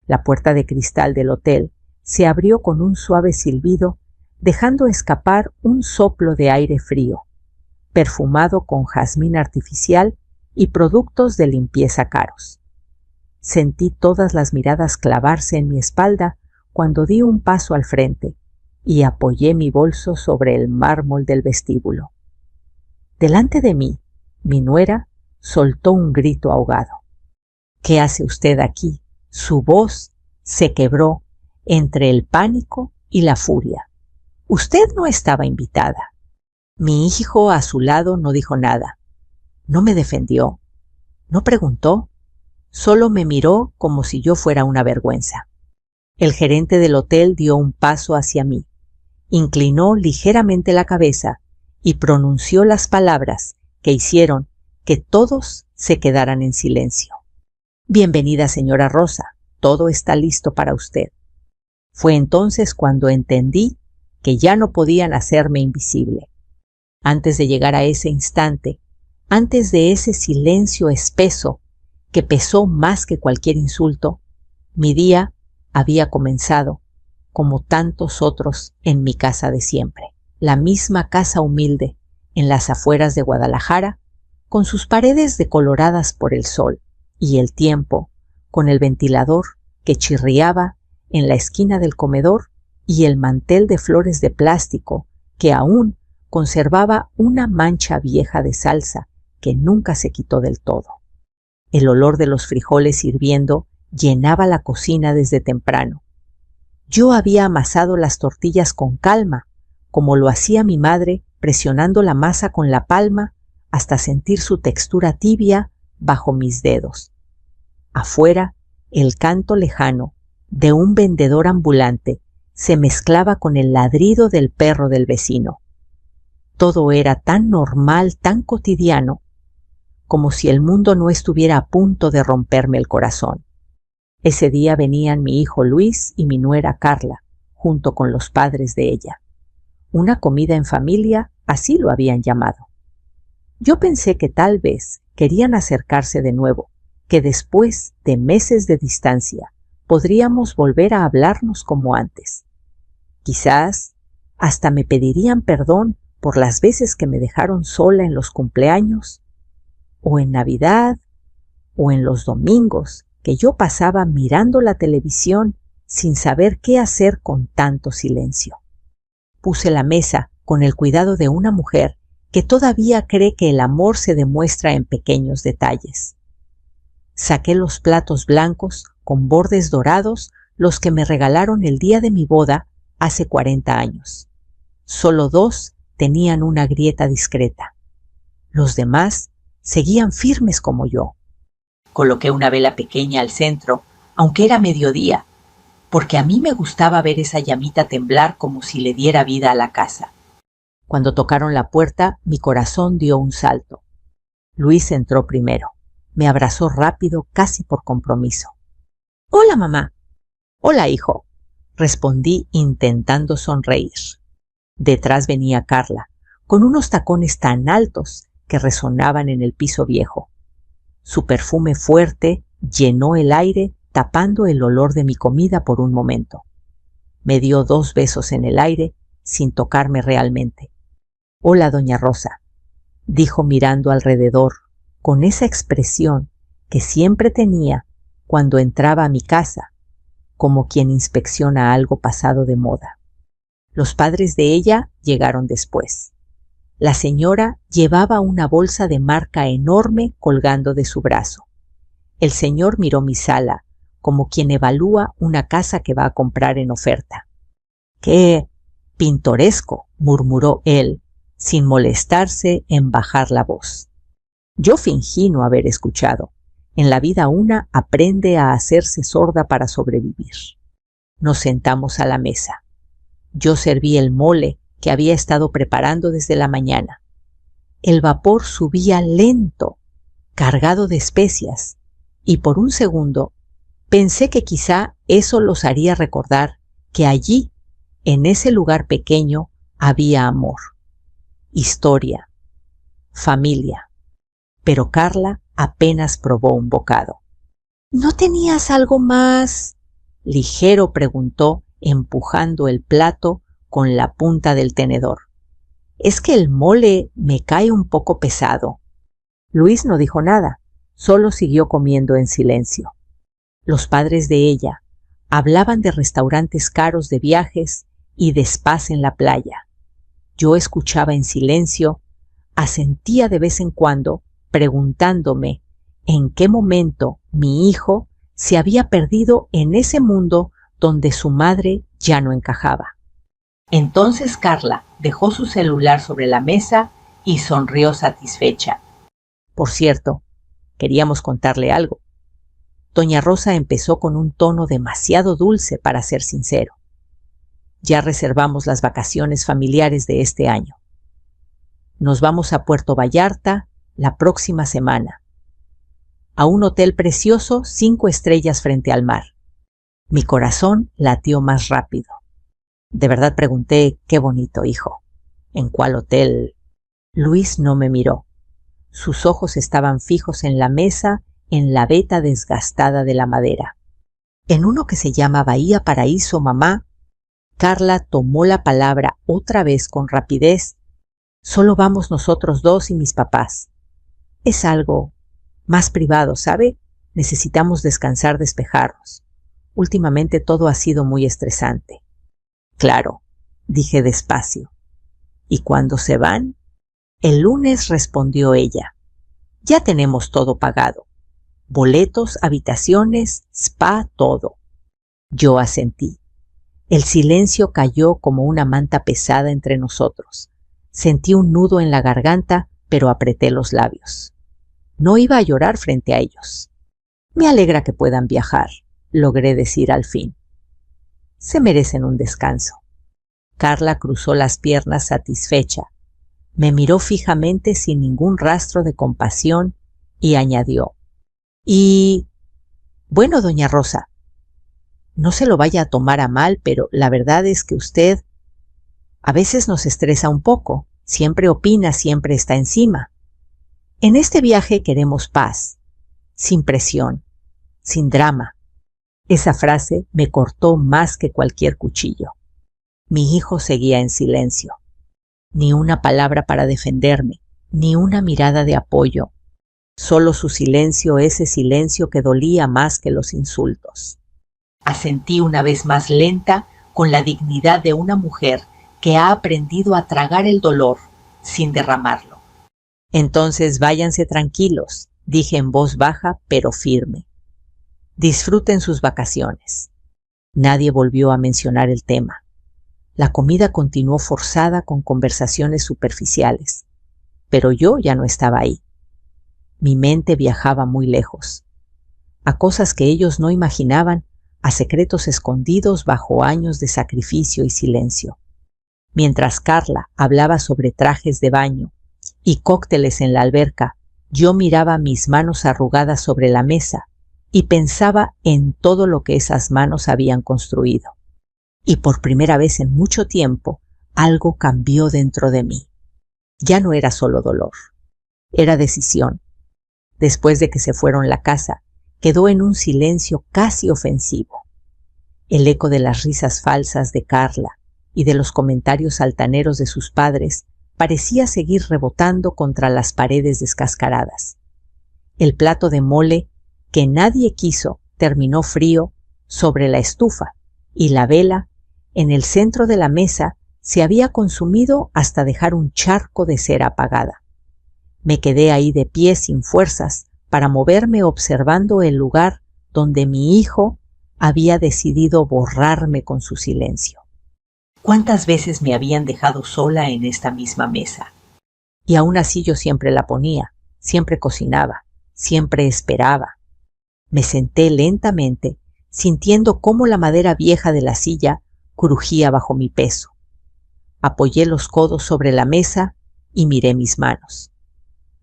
La puerta de cristal del hotel se abrió con un suave silbido, dejando escapar un soplo de aire frío, perfumado con jazmín artificial y productos de limpieza caros. Sentí todas las miradas clavarse en mi espalda cuando di un paso al frente y apoyé mi bolso sobre el mármol del vestíbulo. Delante de mí, mi nuera soltó un grito ahogado. «¿Qué hace usted aquí?». Su voz se quebró entre el pánico y la furia. «Usted no estaba invitada». Mi hijo a su lado no dijo nada. No me defendió. No preguntó. Solo me miró como si yo fuera una vergüenza. El gerente del hotel dio un paso hacia mí, inclinó ligeramente la cabeza y pronunció las palabras que hicieron que todos se quedaran en silencio. «Bienvenida, señora Rosa. Todo está listo para usted». Fue entonces cuando entendí que ya no podían hacerme invisible. Antes de llegar a ese instante, antes de ese silencio espeso que pesó más que cualquier insulto, mi día había comenzado, como tantos otros en mi casa de siempre. La misma casa humilde en las afueras de Guadalajara, con sus paredes decoloradas por el sol y el tiempo, con el ventilador que chirriaba en la esquina del comedor y el mantel de flores de plástico que aún conservaba una mancha vieja de salsa que nunca se quitó del todo. El olor de los frijoles hirviendo llenaba la cocina desde temprano. Yo había amasado las tortillas con calma, como lo hacía mi madre, presionando la masa con la palma hasta sentir su textura tibia bajo mis dedos. Afuera, el canto lejano de un vendedor ambulante se mezclaba con el ladrido del perro del vecino. Todo era tan normal, tan cotidiano, como si el mundo no estuviera a punto de romperme el corazón. Ese día venían mi hijo Luis y mi nuera Carla, junto con los padres de ella. Una comida en familia, así lo habían llamado. Yo pensé que tal vez querían acercarse de nuevo, que después de meses de distancia podríamos volver a hablarnos como antes. Quizás hasta me pedirían perdón por las veces que me dejaron sola en los cumpleaños, o en Navidad, o en los domingos que yo pasaba mirando la televisión sin saber qué hacer con tanto silencio. Puse la mesa con el cuidado de una mujer que todavía cree que el amor se demuestra en pequeños detalles. Saqué los platos blancos con bordes dorados, los que me regalaron el día de mi boda hace 40 años. Solo 2 tenían una grieta discreta. Los demás seguían firmes como yo. Coloqué una vela pequeña al centro, aunque era mediodía, porque a mí me gustaba ver esa llamita temblar como si le diera vida a la casa. Cuando tocaron la puerta, mi corazón dio un salto. Luis entró primero. Me abrazó rápido, casi por compromiso. «Hola, mamá». «Hola, hijo», respondí intentando sonreír. Detrás venía Carla, con unos tacones tan altos que resonaban en el piso viejo. Su perfume fuerte llenó el aire, tapando el olor de mi comida por un momento. Me dio 2 besos en el aire, sin tocarme realmente. «Hola, doña Rosa», dijo mirando alrededor, con esa expresión que siempre tenía cuando entraba a mi casa, como quien inspecciona algo pasado de moda. Los padres de ella llegaron después. La señora llevaba una bolsa de marca enorme colgando de su brazo. El señor miró mi sala, como quien evalúa una casa que va a comprar en oferta. «¡Qué pintoresco!», murmuró él, sin molestarse en bajar la voz. Yo fingí no haber escuchado. En la vida una aprende a hacerse sorda para sobrevivir. Nos sentamos a la mesa. Yo serví el mole que había estado preparando desde la mañana. El vapor subía lento, cargado de especias, y por un segundo pensé que quizá eso los haría recordar que allí, en ese lugar pequeño, había amor, historia, familia. Pero Carla apenas probó un bocado. «¿No tenías algo más?», ligero?, preguntó, empujando el plato con la punta del tenedor. «Es que el mole me cae un poco pesado». Luis no dijo nada, solo siguió comiendo en silencio. Los padres de ella hablaban de restaurantes caros, de viajes y de spas en la playa. Yo escuchaba en silencio, asentía de vez en cuando, preguntándome en qué momento mi hijo se había perdido en ese mundo donde su madre ya no encajaba. Entonces Carla dejó su celular sobre la mesa y sonrió satisfecha. Por cierto, queríamos contarle algo. Doña Rosa empezó con un tono demasiado dulce, para ser sincero. Ya reservamos las vacaciones familiares de este año. Nos vamos a Puerto Vallarta la próxima semana, a un hotel precioso 5 estrellas frente al mar. Mi corazón latió más rápido. De verdad pregunté: «Qué bonito, hijo. ¿En cuál hotel?» Luis no me miró. Sus ojos estaban fijos en la mesa, en la veta desgastada de la madera. «En uno que se llama Bahía Paraíso, mamá». Carla tomó la palabra otra vez con rapidez. «Solo vamos nosotros 2 y mis papás. Es algo más privado, ¿sabe? Necesitamos descansar, despejarnos. Últimamente todo ha sido muy estresante». «Claro», dije despacio. «¿Y cuándo se van?» «El lunes», respondió ella. «Ya tenemos todo pagado. Boletos, habitaciones, spa, todo». Yo asentí. El silencio cayó como una manta pesada entre nosotros. Sentí un nudo en la garganta, pero apreté los labios. No iba a llorar frente a ellos. «Me alegra que puedan viajar», logré decir al fin. «Se merecen un descanso». Carla cruzó las piernas satisfecha. Me miró fijamente sin ningún rastro de compasión y añadió: «Y bueno, doña Rosa, no se lo vaya a tomar a mal, pero la verdad es que usted a veces nos estresa un poco, siempre opina, siempre está encima. En este viaje queremos paz, sin presión, sin drama». Esa frase me cortó más que cualquier cuchillo. Mi hijo seguía en silencio. Ni una palabra para defenderme, ni una mirada de apoyo. Solo su silencio, ese silencio que dolía más que los insultos. Asentí una vez más, lenta, con la dignidad de una mujer que ha aprendido a tragar el dolor sin derramarlo. «Entonces váyanse tranquilos», dije en voz baja pero firme. «Disfruten sus vacaciones». Nadie volvió a mencionar el tema. La comida continuó forzada con conversaciones superficiales, pero yo ya no estaba ahí. Mi mente viajaba muy lejos, a cosas que ellos no imaginaban, a secretos escondidos bajo años de sacrificio y silencio. Mientras Carla hablaba sobre trajes de baño y cócteles en la alberca, yo miraba mis manos arrugadas sobre la mesa y pensaba en todo lo que esas manos habían construido. Y por primera vez en mucho tiempo, algo cambió dentro de mí. Ya no era solo dolor, era decisión. Después de que se fueron la casa, quedó en un silencio casi ofensivo. El eco de las risas falsas de Carla y de los comentarios altaneros de sus padres parecía seguir rebotando contra las paredes descascaradas. El plato de mole que nadie quiso terminó frío sobre la estufa, y la vela en el centro de la mesa se había consumido hasta dejar un charco de cera apagada. Me quedé ahí de pie sin fuerzas para moverme, observando el lugar donde mi hijo había decidido borrarme con su silencio. ¿Cuántas veces me habían dejado sola en esta misma mesa? Y aún así yo siempre la ponía, siempre cocinaba, siempre esperaba. Me senté lentamente, sintiendo cómo la madera vieja de la silla crujía bajo mi peso. Apoyé los codos sobre la mesa y miré mis manos.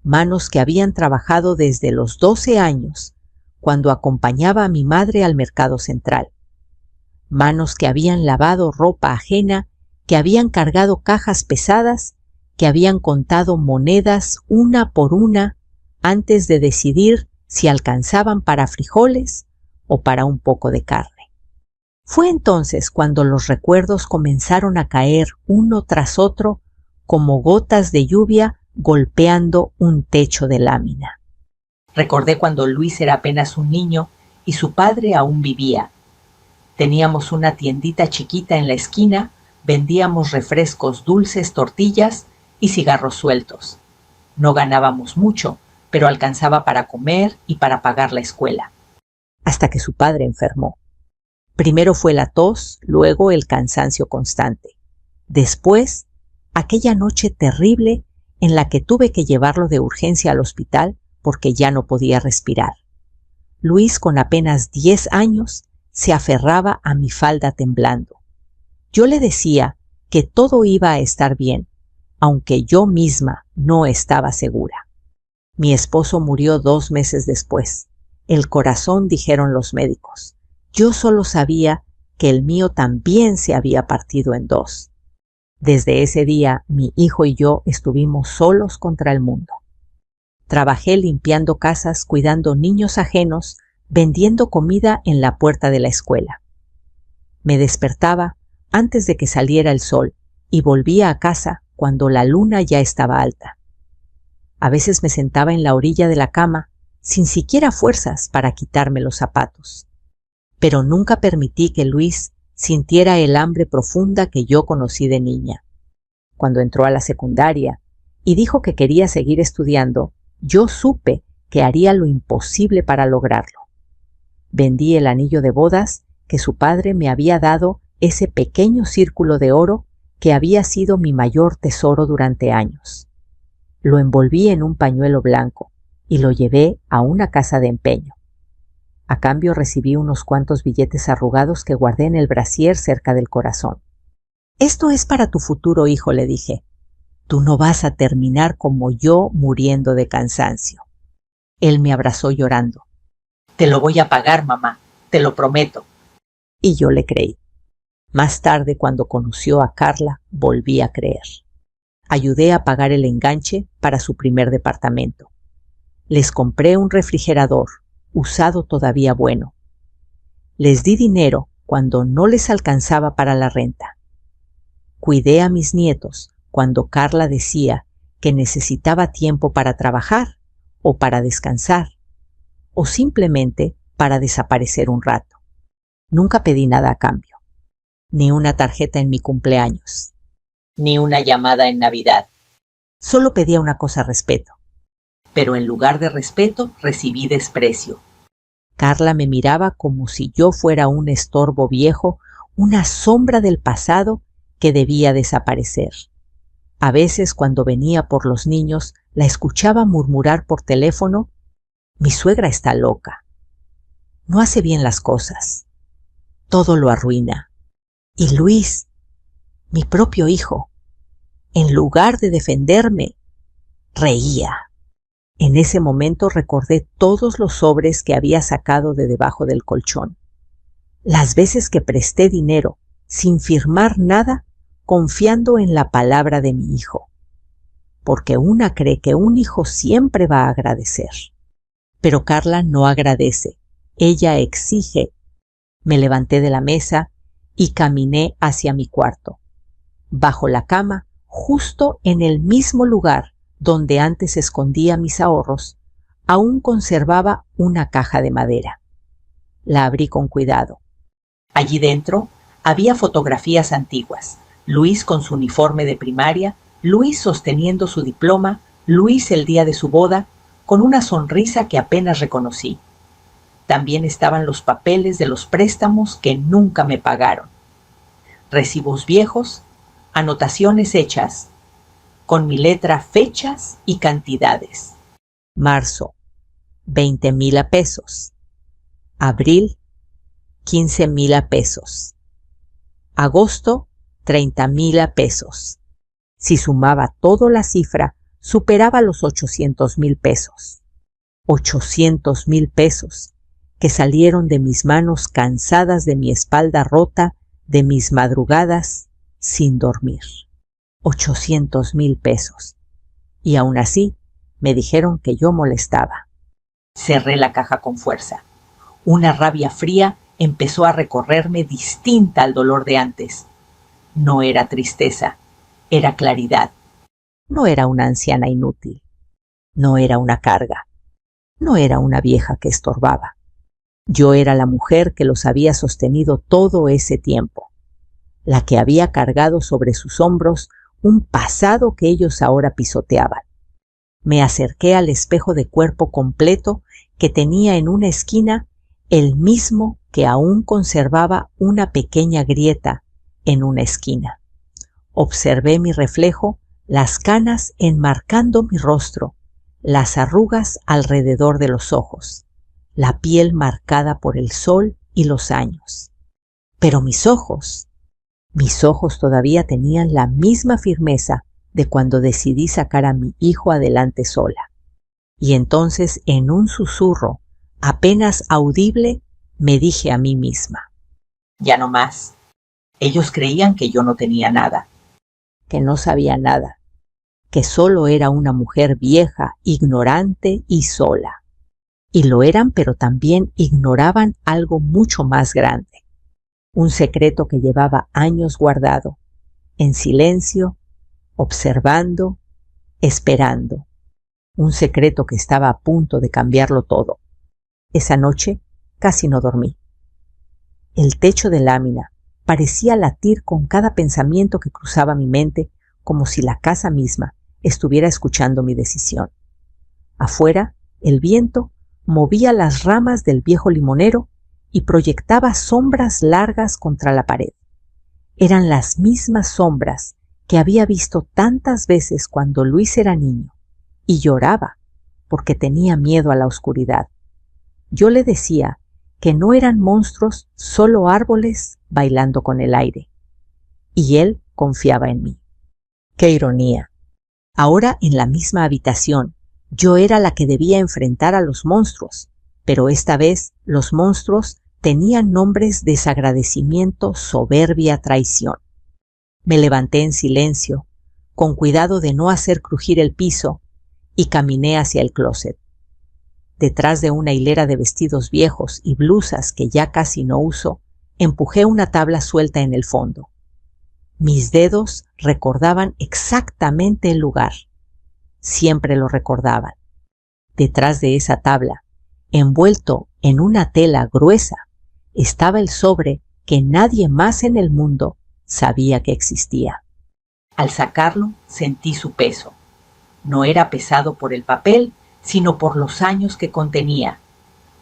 Manos que habían trabajado desde los 12 años, cuando acompañaba a mi madre al mercado central. Manos que habían lavado ropa ajena, que habían cargado cajas pesadas, que habían contado monedas una por una antes de decidir si alcanzaban para frijoles o para un poco de carne. Fue entonces cuando los recuerdos comenzaron a caer uno tras otro como gotas de lluvia golpeando un techo de lámina. Recordé cuando Luis era apenas un niño y su padre aún vivía. Teníamos una tiendita chiquita en la esquina, vendíamos refrescos dulces, tortillas y cigarros sueltos. No ganábamos mucho, pero alcanzaba para comer y para pagar la escuela. Hasta que su padre enfermó. Primero fue la tos, luego el cansancio constante. Después, aquella noche terrible en la que tuve que llevarlo de urgencia al hospital porque ya no podía respirar. Luis, con apenas 10 años, se aferraba a mi falda temblando. Yo le decía que todo iba a estar bien, aunque yo misma no estaba segura. Mi esposo murió 2 meses después. El corazón, dijeron los médicos. Yo solo sabía que el mío también se había partido en 2. Desde ese día, mi hijo y yo estuvimos solos contra el mundo. Trabajé limpiando casas, cuidando niños ajenos, vendiendo comida en la puerta de la escuela. Me despertaba antes de que saliera el sol y volvía a casa cuando la luna ya estaba alta. A veces me sentaba en la orilla de la cama, sin siquiera fuerzas para quitarme los zapatos. Pero nunca permití que Luis sintiera el hambre profunda que yo conocí de niña. Cuando entró a la secundaria y dijo que quería seguir estudiando, yo supe que haría lo imposible para lograrlo. Vendí el anillo de bodas que su padre me había dado, ese pequeño círculo de oro que había sido mi mayor tesoro durante años. Lo envolví en un pañuelo blanco y lo llevé a una casa de empeño. A cambio recibí unos cuantos billetes arrugados que guardé en el brasier cerca del corazón. «Esto es para tu futuro hijo», le dije. «Tú no vas a terminar como yo muriendo de cansancio». Él me abrazó llorando. «Te lo voy a pagar, mamá, te lo prometo». Y yo le creí. Más tarde, cuando conoció a Carla, volví a creer. Ayudé a pagar el enganche para su primer departamento. Les compré un refrigerador, usado todavía bueno. Les di dinero cuando no les alcanzaba para la renta. Cuidé a mis nietos cuando Carla decía que necesitaba tiempo para trabajar o para descansar o simplemente para desaparecer un rato. Nunca pedí nada a cambio, ni una tarjeta en mi cumpleaños, ni una llamada en Navidad. Solo pedía una cosa: respeto. Pero en lugar de respeto recibí desprecio. Carla me miraba como si yo fuera un estorbo viejo, una sombra del pasado que debía desaparecer. A veces, cuando venía por los niños, la escuchaba murmurar por teléfono: «Mi suegra está loca. No hace bien las cosas. Todo lo arruina. Y Luis, mi propio hijo, en lugar de defenderme, reía». En ese momento recordé todos los sobres que había sacado de debajo del colchón. Las veces que presté dinero, sin firmar nada, confiando en la palabra de mi hijo. Porque una cree que un hijo siempre va a agradecer. Pero Carla no agradece, ella exige. Me levanté de la mesa y caminé hacia mi cuarto. Bajo la cama, justo en el mismo lugar donde antes escondía mis ahorros, aún conservaba una caja de madera. La abrí con cuidado. Allí dentro había fotografías antiguas. Luis con su uniforme de primaria, Luis sosteniendo su diploma, Luis el día de su boda, con una sonrisa que apenas reconocí. También estaban los papeles de los préstamos que nunca me pagaron. Recibos viejos, anotaciones hechas, con mi letra, fechas y cantidades. Marzo, 20,000 pesos. Abril, 15,000 pesos. Agosto, 30,000 pesos. Si sumaba toda la cifra, superaba los 800,000 pesos. 800,000 pesos que salieron de mis manos cansadas, de mi espalda rota, de mis madrugadas sin dormir. 800,000 pesos. Y aún así me dijeron que yo molestaba. Cerré la caja con fuerza. Una rabia fría empezó a recorrerme distinta al dolor de antes. No era tristeza, era claridad. No era una anciana inútil, no era una carga, no era una vieja que estorbaba. Yo era la mujer que los había sostenido todo ese tiempo, la que había cargado sobre sus hombros un pasado que ellos ahora pisoteaban. Me acerqué al espejo de cuerpo completo que tenía en una esquina, el mismo que aún conservaba una pequeña grieta en una esquina. Observé mi reflejo, las canas enmarcando mi rostro, las arrugas alrededor de los ojos, la piel marcada por el sol y los años. Pero mis ojos todavía tenían la misma firmeza de cuando decidí sacar a mi hijo adelante sola. Y entonces, en un susurro apenas audible, me dije a mí misma: ya no más. Ellos creían que yo no tenía nada, que no sabía nada, que solo era una mujer vieja, ignorante y sola. Y lo eran, pero también ignoraban algo mucho más grande, un secreto que llevaba años guardado, en silencio, observando, esperando, un secreto que estaba a punto de cambiarlo todo. Esa noche casi no dormí. El techo de lámina parecía latir con cada pensamiento que cruzaba mi mente, como si la casa misma estuviera escuchando mi decisión. Afuera, el viento movía las ramas del viejo limonero y proyectaba sombras largas contra la pared. Eran las mismas sombras que había visto tantas veces cuando Luis era niño, y lloraba porque tenía miedo a la oscuridad. Yo le decía que no eran monstruos, solo árboles bailando con el aire. Y él confiaba en mí. ¡Qué ironía! Ahora, en la misma habitación, yo era la que debía enfrentar a los monstruos, pero esta vez los monstruos tenían nombres: desagradecimiento, soberbia, traición. Me levanté en silencio, con cuidado de no hacer crujir el piso, y caminé hacia el closet. Detrás de una hilera de vestidos viejos y blusas que ya casi no uso, empujé una tabla suelta en el fondo. Mis dedos recordaban exactamente el lugar. Siempre lo recordaban. Detrás de esa tabla, envuelto en una tela gruesa, estaba el sobre que nadie más en el mundo sabía que existía. Al sacarlo, sentí su peso. No era pesado por el papel, sino por los años que contenía.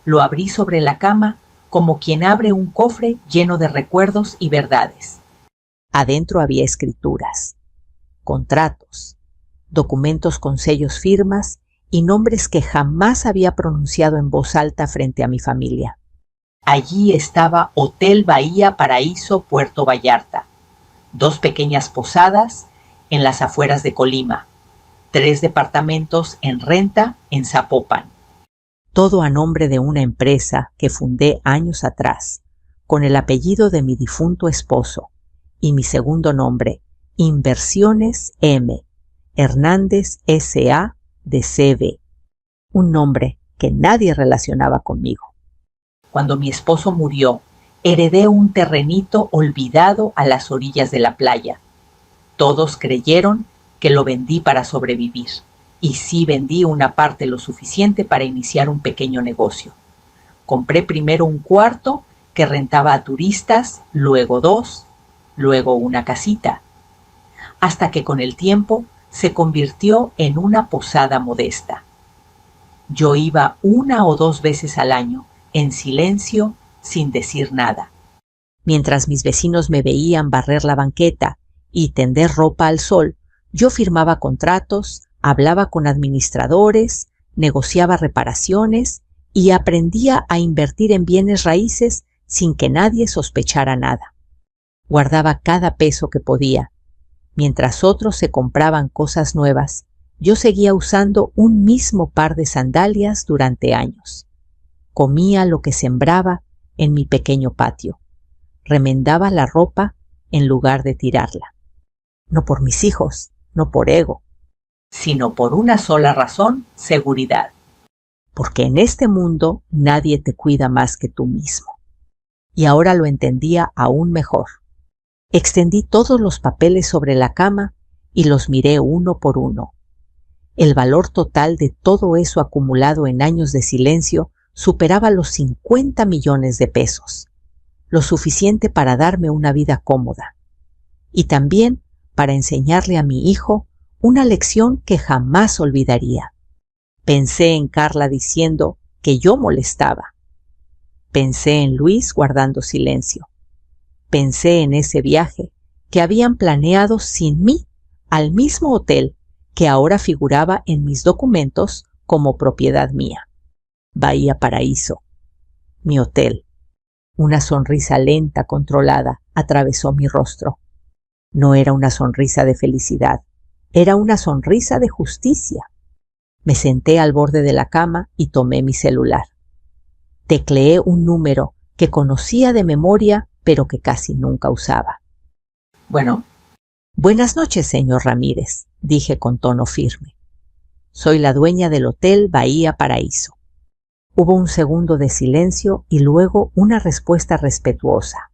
Lo abrí sobre la cama como quien abre un cofre lleno de recuerdos y verdades. Adentro había escrituras, contratos, documentos con sellos, firmas y nombres que jamás había pronunciado en voz alta frente a mi familia. Allí estaba Hotel Bahía Paraíso Puerto Vallarta, 2 pequeñas posadas en las afueras de Colima, 3 departamentos en renta en Zapopan. Todo a nombre de una empresa que fundé años atrás, con el apellido de mi difunto esposo y mi segundo nombre, Inversiones M. Hernández S.A. de C.V., un nombre que nadie relacionaba conmigo. Cuando mi esposo murió, heredé un terrenito olvidado a las orillas de la playa. Todos creyeron que lo vendí para sobrevivir, y sí vendí una parte lo suficiente para iniciar un pequeño negocio. Compré primero un cuarto que rentaba a turistas, luego 2, luego una casita, hasta que con el tiempo se convirtió en una posada modesta. Yo iba 1 o 2 veces al año, en silencio, sin decir nada. Mientras mis vecinos me veían barrer la banqueta y tender ropa al sol, yo firmaba contratos, hablaba con administradores, negociaba reparaciones y aprendía a invertir en bienes raíces sin que nadie sospechara nada. Guardaba cada peso que podía. Mientras otros se compraban cosas nuevas, yo seguía usando un mismo par de sandalias durante años. Comía lo que sembraba en mi pequeño patio. Remendaba la ropa en lugar de tirarla. No por mis hijos, no por ego, sino por una sola razón: seguridad. Porque en este mundo nadie te cuida más que tú mismo. y ahora lo entendía aún mejor. Extendí todos los papeles sobre la cama y los miré uno por uno. El valor total de todo eso acumulado en años de silencio superaba los 50 millones de pesos, lo suficiente para darme una vida cómoda, y también para enseñarle a mi hijo una lección que jamás olvidaría. Pensé en Carla diciendo que yo molestaba. Pensé en Luis guardando silencio. Pensé en ese viaje que habían planeado sin mí al mismo hotel que ahora figuraba en mis documentos como propiedad mía. Bahía Paraíso, mi hotel. Una sonrisa lenta, controlada, atravesó mi rostro. No era una sonrisa de felicidad, era una sonrisa de justicia. Me senté al borde de la cama y tomé mi celular. Tecleé un número que conocía de memoria, pero que casi nunca usaba. Bueno. Buenas noches, señor Ramírez, dije con tono firme. Soy la dueña del Hotel Bahía Paraíso. Hubo un segundo de silencio y luego una respuesta respetuosa.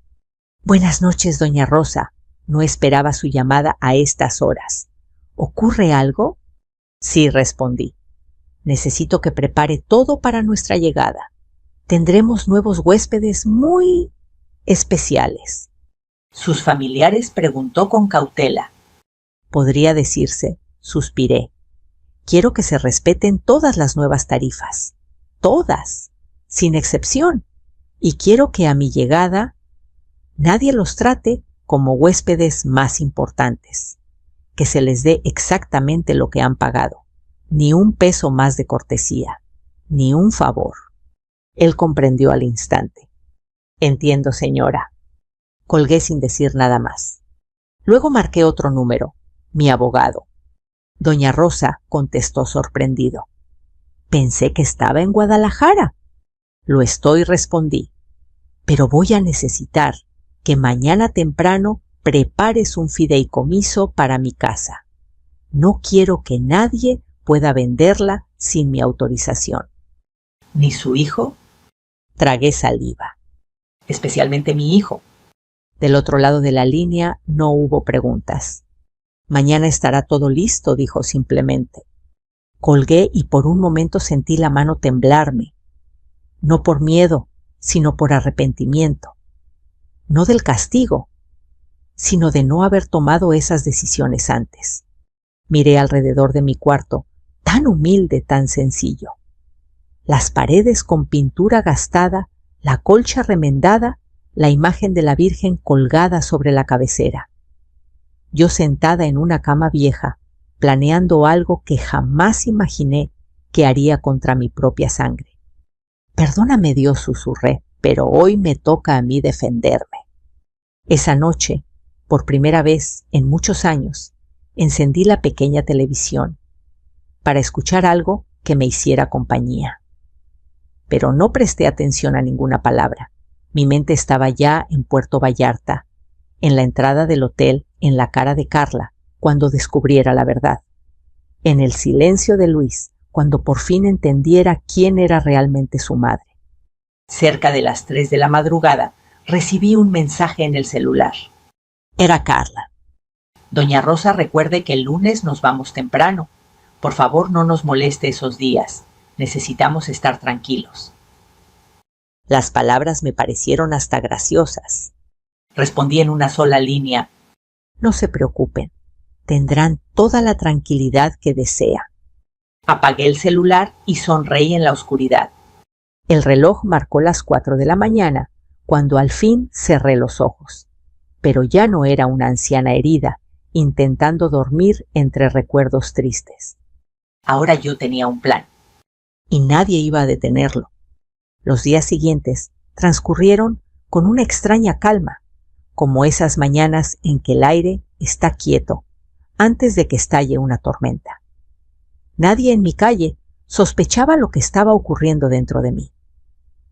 Buenas noches, doña Rosa. No esperaba su llamada a estas horas. ¿Ocurre algo? Sí, respondí. Necesito que prepare todo para nuestra llegada. Tendremos nuevos huéspedes muy especiales. ¿Sus familiares? Preguntó con cautela. Podría decirse, suspiré. Quiero que se respeten todas las nuevas tarifas. Todas, sin excepción. Y quiero que a mi llegada nadie los trate como huéspedes más importantes. Que se les dé exactamente lo que han pagado. Ni un peso más de cortesía. Ni un favor. Él comprendió al instante. Entiendo, señora. Colgué sin decir nada más. Luego marqué otro número, mi abogado. Doña Rosa contestó sorprendido. Pensé que estaba en Guadalajara. Lo estoy, respondí. Pero voy a necesitar que mañana temprano prepares un fideicomiso para mi casa. No quiero que nadie pueda venderla sin mi autorización. ¿Ni su hijo? Tragué saliva. Especialmente mi hijo. Del otro lado de la línea no hubo preguntas. Mañana estará todo listo, dijo simplemente. Colgué y por un momento sentí la mano temblarme. No por miedo, sino por arrepentimiento. No del castigo, sino de no haber tomado esas decisiones antes. Miré alrededor de mi cuarto, tan humilde, tan sencillo. Las paredes con pintura gastada, la colcha remendada, la imagen de la Virgen colgada sobre la cabecera. Yo sentada en una cama vieja, planeando algo que jamás imaginé que haría contra mi propia sangre. Perdóname, Dios, susurré, pero hoy me toca a mí defenderme. Esa noche, por primera vez en muchos años, encendí la pequeña televisión para escuchar algo que me hiciera compañía. Pero no presté atención a ninguna palabra. Mi mente estaba ya en Puerto Vallarta, en la entrada del hotel, en la cara de Carla, cuando descubriera la verdad. En el silencio de Luis, cuando por fin entendiera quién era realmente su madre. Cerca de las 3 de la madrugada, recibí un mensaje en el celular. Era Carla. Doña Rosa, recuerde que el lunes nos vamos temprano. Por favor, no nos moleste esos días. Necesitamos estar tranquilos. Las palabras me parecieron hasta graciosas. Respondí en una sola línea. No se preocupen, tendrán toda la tranquilidad que desea. Apagué el celular y sonreí en la oscuridad. El reloj marcó las 4 de la mañana, cuando al fin cerré los ojos. Pero ya no era una anciana herida, intentando dormir entre recuerdos tristes. Ahora yo tenía un plan. Y nadie iba a detenerlo. Los días siguientes transcurrieron con una extraña calma, como esas mañanas en que el aire está quieto antes de que estalle una tormenta. Nadie en mi calle sospechaba lo que estaba ocurriendo dentro de mí.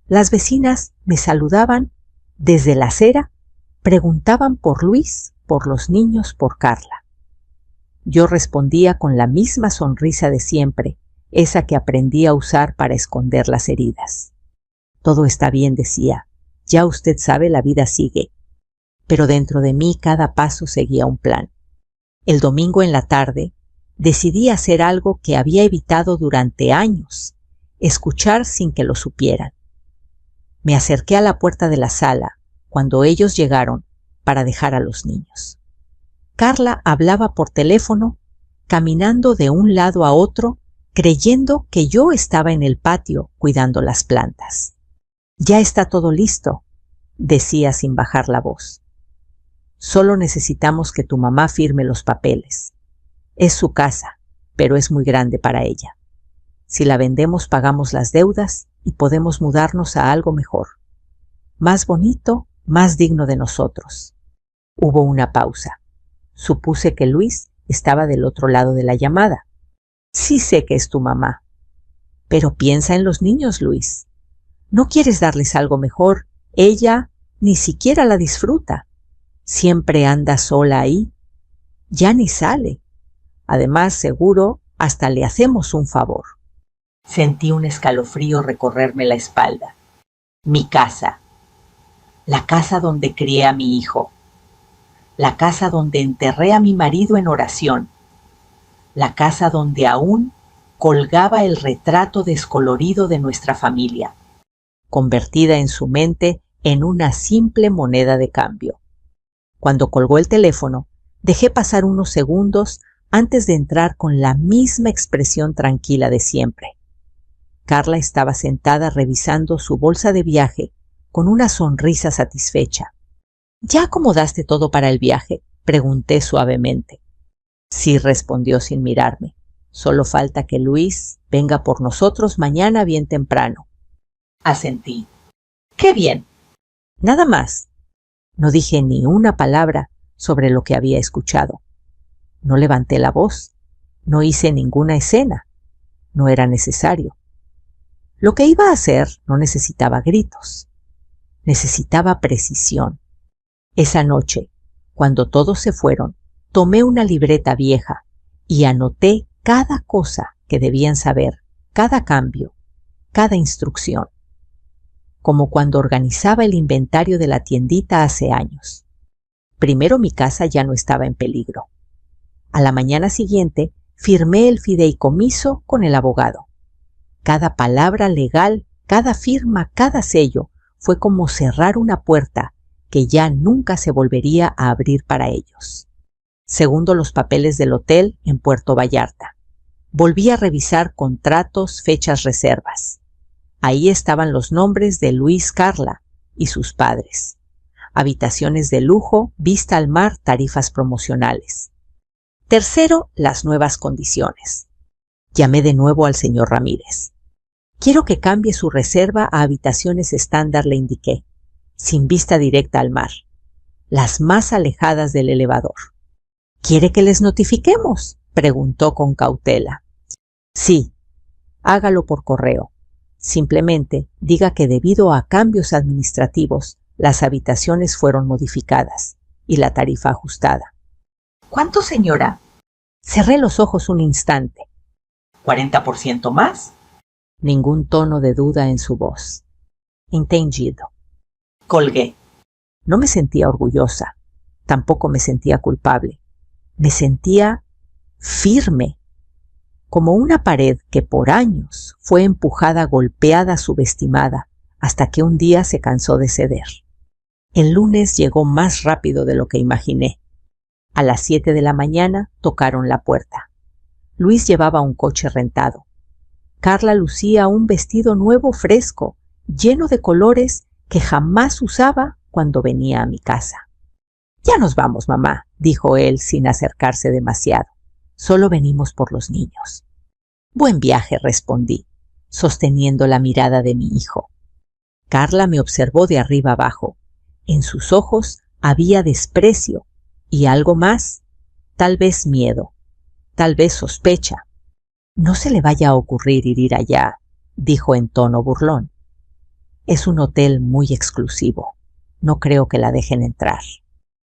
Las vecinas me saludaban desde la acera, preguntaban por Luis, por los niños, por Carla. Yo respondía con la misma sonrisa de siempre, esa que aprendí a usar para esconder las heridas. Todo está bien, decía. Ya usted sabe, la vida sigue. Pero dentro de mí cada paso seguía un plan. El domingo en la tarde decidí hacer algo que había evitado durante años, escuchar sin que lo supieran. Me acerqué a la puerta de la sala cuando ellos llegaron para dejar a los niños. Carla hablaba por teléfono, caminando de un lado a otro, creyendo que yo estaba en el patio cuidando las plantas. «Ya está todo listo», decía sin bajar la voz. «Solo necesitamos que tu mamá firme los papeles. Es su casa, pero es muy grande para ella. Si la vendemos, pagamos las deudas y podemos mudarnos a algo mejor. Más bonito, más digno de nosotros». Hubo una pausa. Supuse que Luis estaba del otro lado de la llamada. «Sí sé que es tu mamá. Pero piensa en los niños, Luis. ¿No quieres darles algo mejor? Ella ni siquiera la disfruta. Siempre anda sola ahí. Ya ni sale. Además, seguro, hasta le hacemos un favor». Sentí un escalofrío recorrerme la espalda. Mi casa. La casa donde crié a mi hijo. La casa donde enterré a mi marido en oración. La casa donde aún colgaba el retrato descolorido de nuestra familia, convertida en su mente en una simple moneda de cambio. Cuando colgó el teléfono, dejé pasar unos segundos antes de entrar con la misma expresión tranquila de siempre. Carla estaba sentada revisando su bolsa de viaje con una sonrisa satisfecha. «¿Ya acomodaste todo para el viaje?», pregunté suavemente. «Sí», respondió sin mirarme. «Solo falta que Luis venga por nosotros mañana bien temprano». Asentí. «¡Qué bien!». Nada más. No dije ni una palabra sobre lo que había escuchado. No levanté la voz. No hice ninguna escena. No era necesario. Lo que iba a hacer no necesitaba gritos. Necesitaba precisión. Esa noche, cuando todos se fueron, tomé una libreta vieja y anoté cada cosa que debían saber, cada cambio, cada instrucción. Como cuando organizaba el inventario de la tiendita hace años. Primero mi casa ya no estaba en peligro. A la mañana siguiente firmé el fideicomiso con el abogado. Cada palabra legal, cada firma, cada sello fue como cerrar una puerta que ya nunca se volvería a abrir para ellos. Segundo, los papeles del hotel en Puerto Vallarta. Volví a revisar contratos, fechas, reservas. Ahí estaban los nombres de Luis, Carla y sus padres. Habitaciones de lujo, vista al mar, tarifas promocionales. Tercero, las nuevas condiciones. Llamé de nuevo al señor Ramírez. «Quiero que cambie su reserva a habitaciones estándar», le indiqué, sin vista directa al mar, las más alejadas del elevador. «¿Quiere que les notifiquemos?», preguntó con cautela. «Sí, hágalo por correo. Simplemente diga que debido a cambios administrativos, las habitaciones fueron modificadas y la tarifa ajustada». «¿Cuánto, señora?». Cerré los ojos un instante. «¿40% más?». Ningún tono de duda en su voz. «Entendido». Colgué. No me sentía orgullosa, tampoco me sentía culpable. Me sentía firme, como una pared que por años fue empujada, golpeada, subestimada, hasta que un día se cansó de ceder. El lunes llegó más rápido de lo que imaginé. A las 7 de la mañana tocaron la puerta. Luis llevaba un coche rentado. Carla lucía un vestido nuevo fresco, lleno de colores que jamás usaba cuando venía a mi casa. «Ya nos vamos, mamá», dijo él sin acercarse demasiado. «Solo venimos por los niños». «Buen viaje», respondí, sosteniendo la mirada de mi hijo. Carla me observó de arriba abajo. En sus ojos había desprecio y algo más, tal vez miedo, tal vez sospecha. «No se le vaya a ocurrir ir allá», dijo en tono burlón. «Es un hotel muy exclusivo. No creo que la dejen entrar».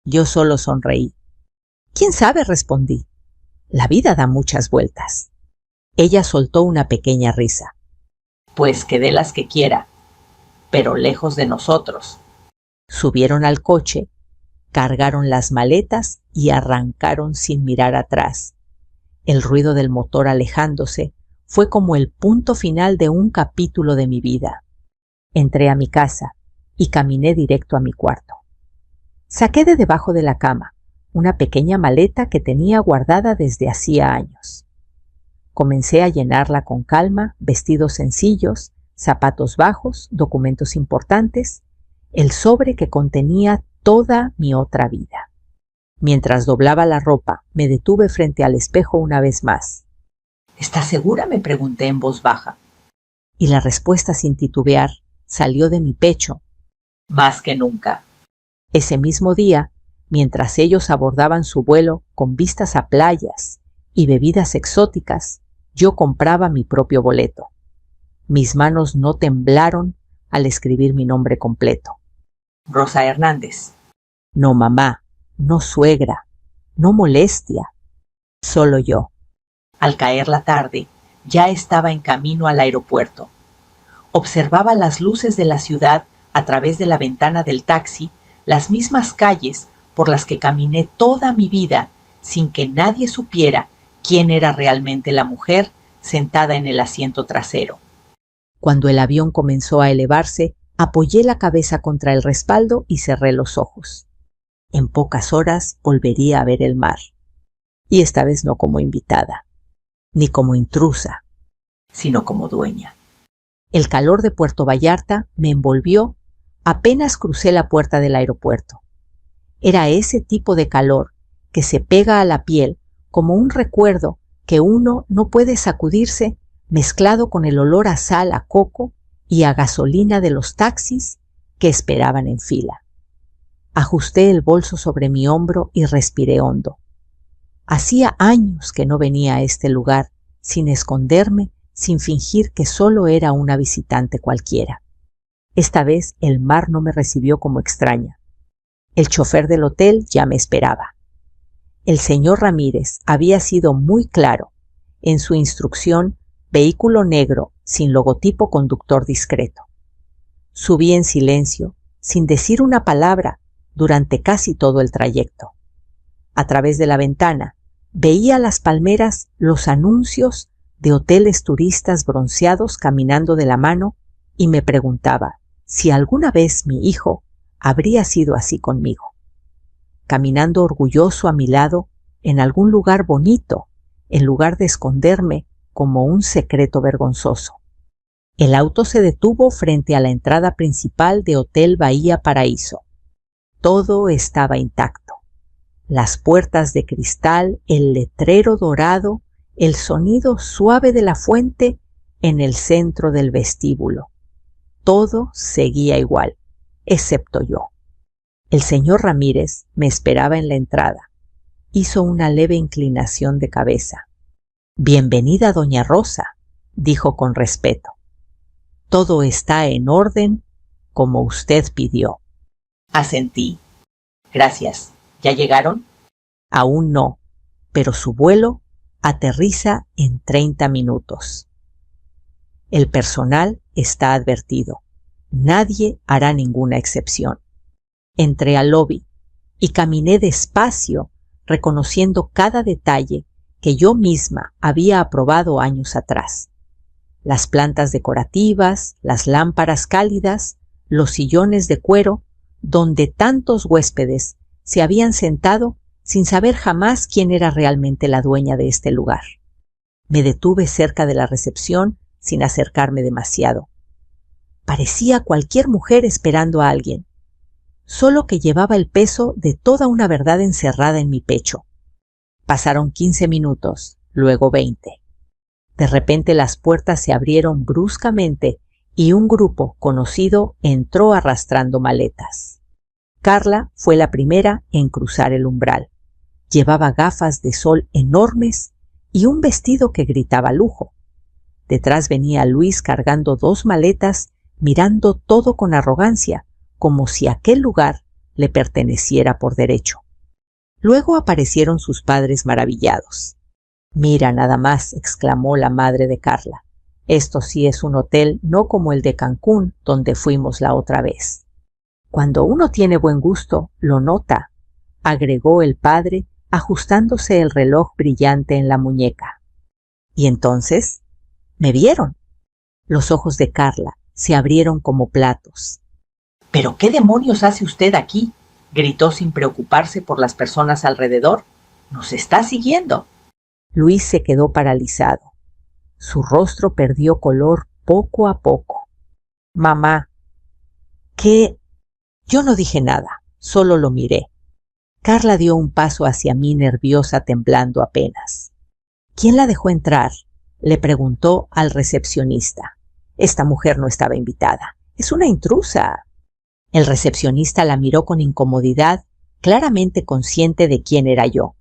Yo solo sonreí. «¿Quién sabe?», respondí. «La vida da muchas vueltas». Ella soltó una pequeña risa. «Pues que dé las que quiera». pero lejos de nosotros. Subieron al coche, cargaron las maletas y arrancaron sin mirar atrás. El ruido del motor alejándose fue como el punto final de un capítulo de mi vida. Entré a mi casa y caminé directo a mi cuarto. Saqué de debajo de la cama una pequeña maleta que tenía guardada desde hacía años. Comencé a llenarla con calma, vestidos sencillos, zapatos bajos, documentos importantes, el sobre que contenía toda mi otra vida. Mientras doblaba la ropa, me detuve frente al espejo una vez más. ¿Estás segura?, me pregunté en voz baja. Y la respuesta sin titubear salió de mi pecho. Más que nunca. Ese mismo día, mientras ellos abordaban su vuelo con vistas a playas y bebidas exóticas, yo compraba mi propio boleto. Mis manos no temblaron al escribir mi nombre completo. Rosa Hernández. No mamá, no suegra, no molestia, solo yo. Al caer la tarde, ya estaba en camino al aeropuerto. Observaba las luces de la ciudad a través de la ventana del taxi, las mismas calles por las que caminé toda mi vida sin que nadie supiera quién era realmente la mujer sentada en el asiento trasero. Cuando el avión comenzó a elevarse, apoyé la cabeza contra el respaldo y cerré los ojos. En pocas horas volvería a ver el mar. Y esta vez no como invitada, ni como intrusa, sino como dueña. El calor de Puerto Vallarta me envolvió apenas crucé la puerta del aeropuerto. Era ese tipo de calor que se pega a la piel como un recuerdo que uno no puede sacudirse, mezclado con el olor a sal, a coco y a gasolina de los taxis que esperaban en fila. Ajusté el bolso sobre mi hombro y respiré hondo. Hacía años que no venía a este lugar sin esconderme, sin fingir que solo era una visitante cualquiera. Esta vez el mar no me recibió como extraña. El chofer del hotel ya me esperaba. El señor Ramírez había sido muy claro en su instrucción: vehículo negro sin logotipo, conductor discreto. Subí en silencio, sin decir una palabra, durante casi todo el trayecto. A través de la ventana veía las palmeras los anuncios de hoteles turistas bronceados caminando de la mano y me preguntaba si alguna vez mi hijo habría sido así conmigo, caminando orgulloso a mi lado en algún lugar bonito, en lugar de esconderme como un secreto vergonzoso. El auto se detuvo frente a la entrada principal de Hotel Bahía Paraíso. Todo estaba intacto. Las puertas de cristal, el letrero dorado, el sonido suave de la fuente en el centro del vestíbulo. Todo seguía igual, excepto yo. El señor Ramírez me esperaba en la entrada. Hizo una leve inclinación de cabeza. «Bienvenida, doña Rosa», dijo con respeto. «Todo está en orden como usted pidió». Asentí. «Gracias. ¿Ya llegaron?» «Aún no, pero su vuelo aterriza en 30 minutos. El personal está advertido. Nadie hará ninguna excepción». Entré al lobby y caminé despacio, reconociendo cada detalle que yo misma había aprobado años atrás. Las plantas decorativas, las lámparas cálidas, los sillones de cuero, donde tantos huéspedes se habían sentado sin saber jamás quién era realmente la dueña de este lugar. Me detuve cerca de la recepción sin acercarme demasiado. Parecía cualquier mujer esperando a alguien, solo que llevaba el peso de toda una verdad encerrada en mi pecho. Pasaron 15 minutos, luego 20. De repente las puertas se abrieron bruscamente y un grupo conocido entró arrastrando maletas. Carla fue la primera en cruzar el umbral. Llevaba gafas de sol enormes y un vestido que gritaba lujo. Detrás venía Luis cargando 2 maletas, mirando todo con arrogancia, como si aquel lugar le perteneciera por derecho. Luego aparecieron sus padres maravillados. «Mira nada más», exclamó la madre de Carla. Esto sí es un hotel no como el de Cancún, donde fuimos la otra vez. Cuando uno tiene buen gusto, lo nota, agregó el padre, ajustándose el reloj brillante en la muñeca. Y entonces, me vieron. Los ojos de Carla se abrieron como platos. ¿Pero qué demonios hace usted aquí?, gritó sin preocuparse por las personas alrededor. ¿Nos está siguiendo? Luis se quedó paralizado. Su rostro perdió color poco a poco. Mamá, ¿qué? Yo no dije nada, solo lo miré. Carla dio un paso hacia mí nerviosa, temblando apenas. ¿Quién la dejó entrar?, le preguntó al recepcionista. Esta mujer no estaba invitada. Es una intrusa. El recepcionista la miró con incomodidad, claramente consciente de quién era yo.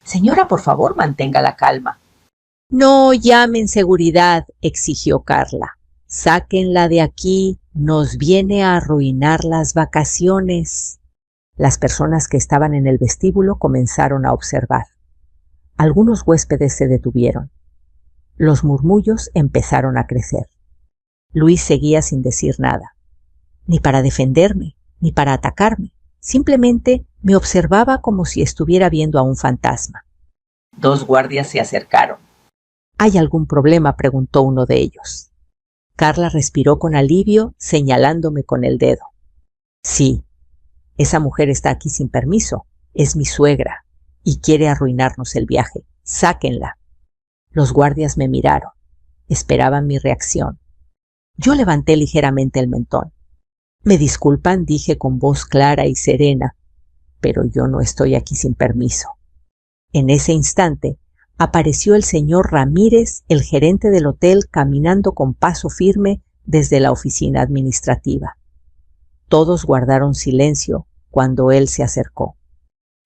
Señora, por favor, mantenga la calma. No llamen seguridad, exigió Carla. Sáquenla de aquí, nos viene a arruinar las vacaciones. Las personas que estaban en el vestíbulo comenzaron a observar. Algunos huéspedes se detuvieron. Los murmullos empezaron a crecer. Luis seguía sin decir nada, ni para defenderme, ni para atacarme. Simplemente me observaba como si estuviera viendo a un fantasma. Dos guardias se acercaron. ¿Hay algún problema?, preguntó uno de ellos. Carla respiró con alivio, señalándome con el dedo. Sí, esa mujer está aquí sin permiso. Es mi suegra y quiere arruinarnos el viaje. Sáquenla. Los guardias me miraron. Esperaban mi reacción. Yo levanté ligeramente el mentón. Me disculpan, dije con voz clara y serena, pero yo no estoy aquí sin permiso. En ese instante apareció el señor Ramírez, el gerente del hotel, caminando con paso firme desde la oficina administrativa. Todos guardaron silencio cuando él se acercó.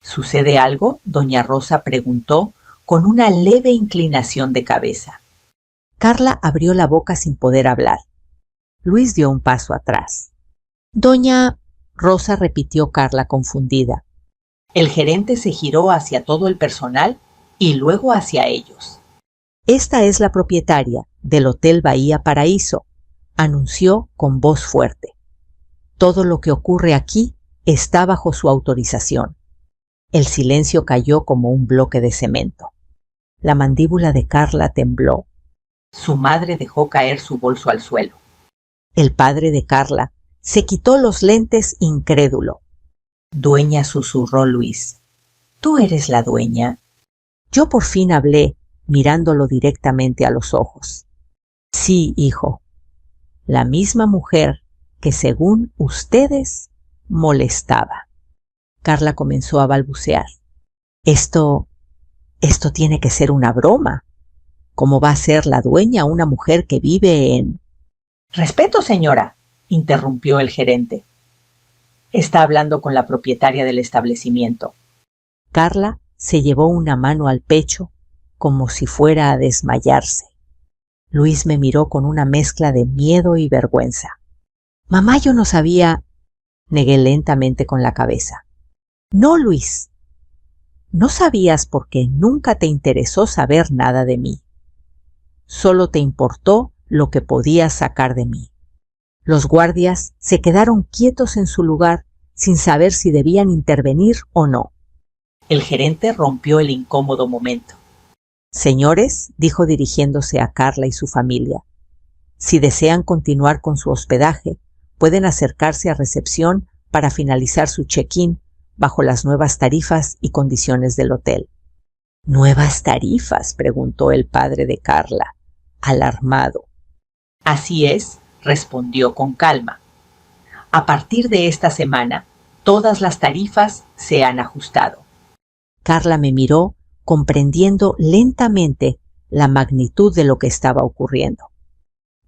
¿Sucede algo?, doña Rosa preguntó con una leve inclinación de cabeza. Carla abrió la boca sin poder hablar. Luis dio un paso atrás. Doña Rosa, repitió Carla confundida. El gerente se giró hacia todo el personal y luego hacia ellos. Esta es la propietaria del Hotel Bahía Paraíso, anunció con voz fuerte. Todo lo que ocurre aquí está bajo su autorización. El silencio cayó como un bloque de cemento. La mandíbula de Carla tembló. Su madre dejó caer su bolso al suelo. El padre de Carla se quitó los lentes incrédulo. Dueña, susurró Luis. ¿Tú eres la dueña? Yo por fin hablé, mirándolo directamente a los ojos. Sí, hijo. La misma mujer que, según ustedes, molestaba. Carla comenzó a balbucear. Esto tiene que ser una broma. ¿Cómo va a ser la dueña una mujer que vive en...? Respeto, señora, interrumpió el gerente. Está hablando con la propietaria del establecimiento. Carla se llevó una mano al pecho como si fuera a desmayarse. Luis me miró con una mezcla de miedo y vergüenza. Mamá, yo no sabía... Negué lentamente con la cabeza. No, Luis. No sabías porque nunca te interesó saber nada de mí. Solo te importó lo que podías sacar de mí. Los guardias se quedaron quietos en su lugar sin saber si debían intervenir o no. El gerente rompió el incómodo momento. Señores, dijo dirigiéndose a Carla y su familia, si desean continuar con su hospedaje, pueden acercarse a recepción para finalizar su check-in bajo las nuevas tarifas y condiciones del hotel. ¿Nuevas tarifas?, preguntó el padre de Carla, alarmado. Así es, respondió con calma. A partir de esta semana, todas las tarifas se han ajustado. Carla me miró, comprendiendo lentamente la magnitud de lo que estaba ocurriendo.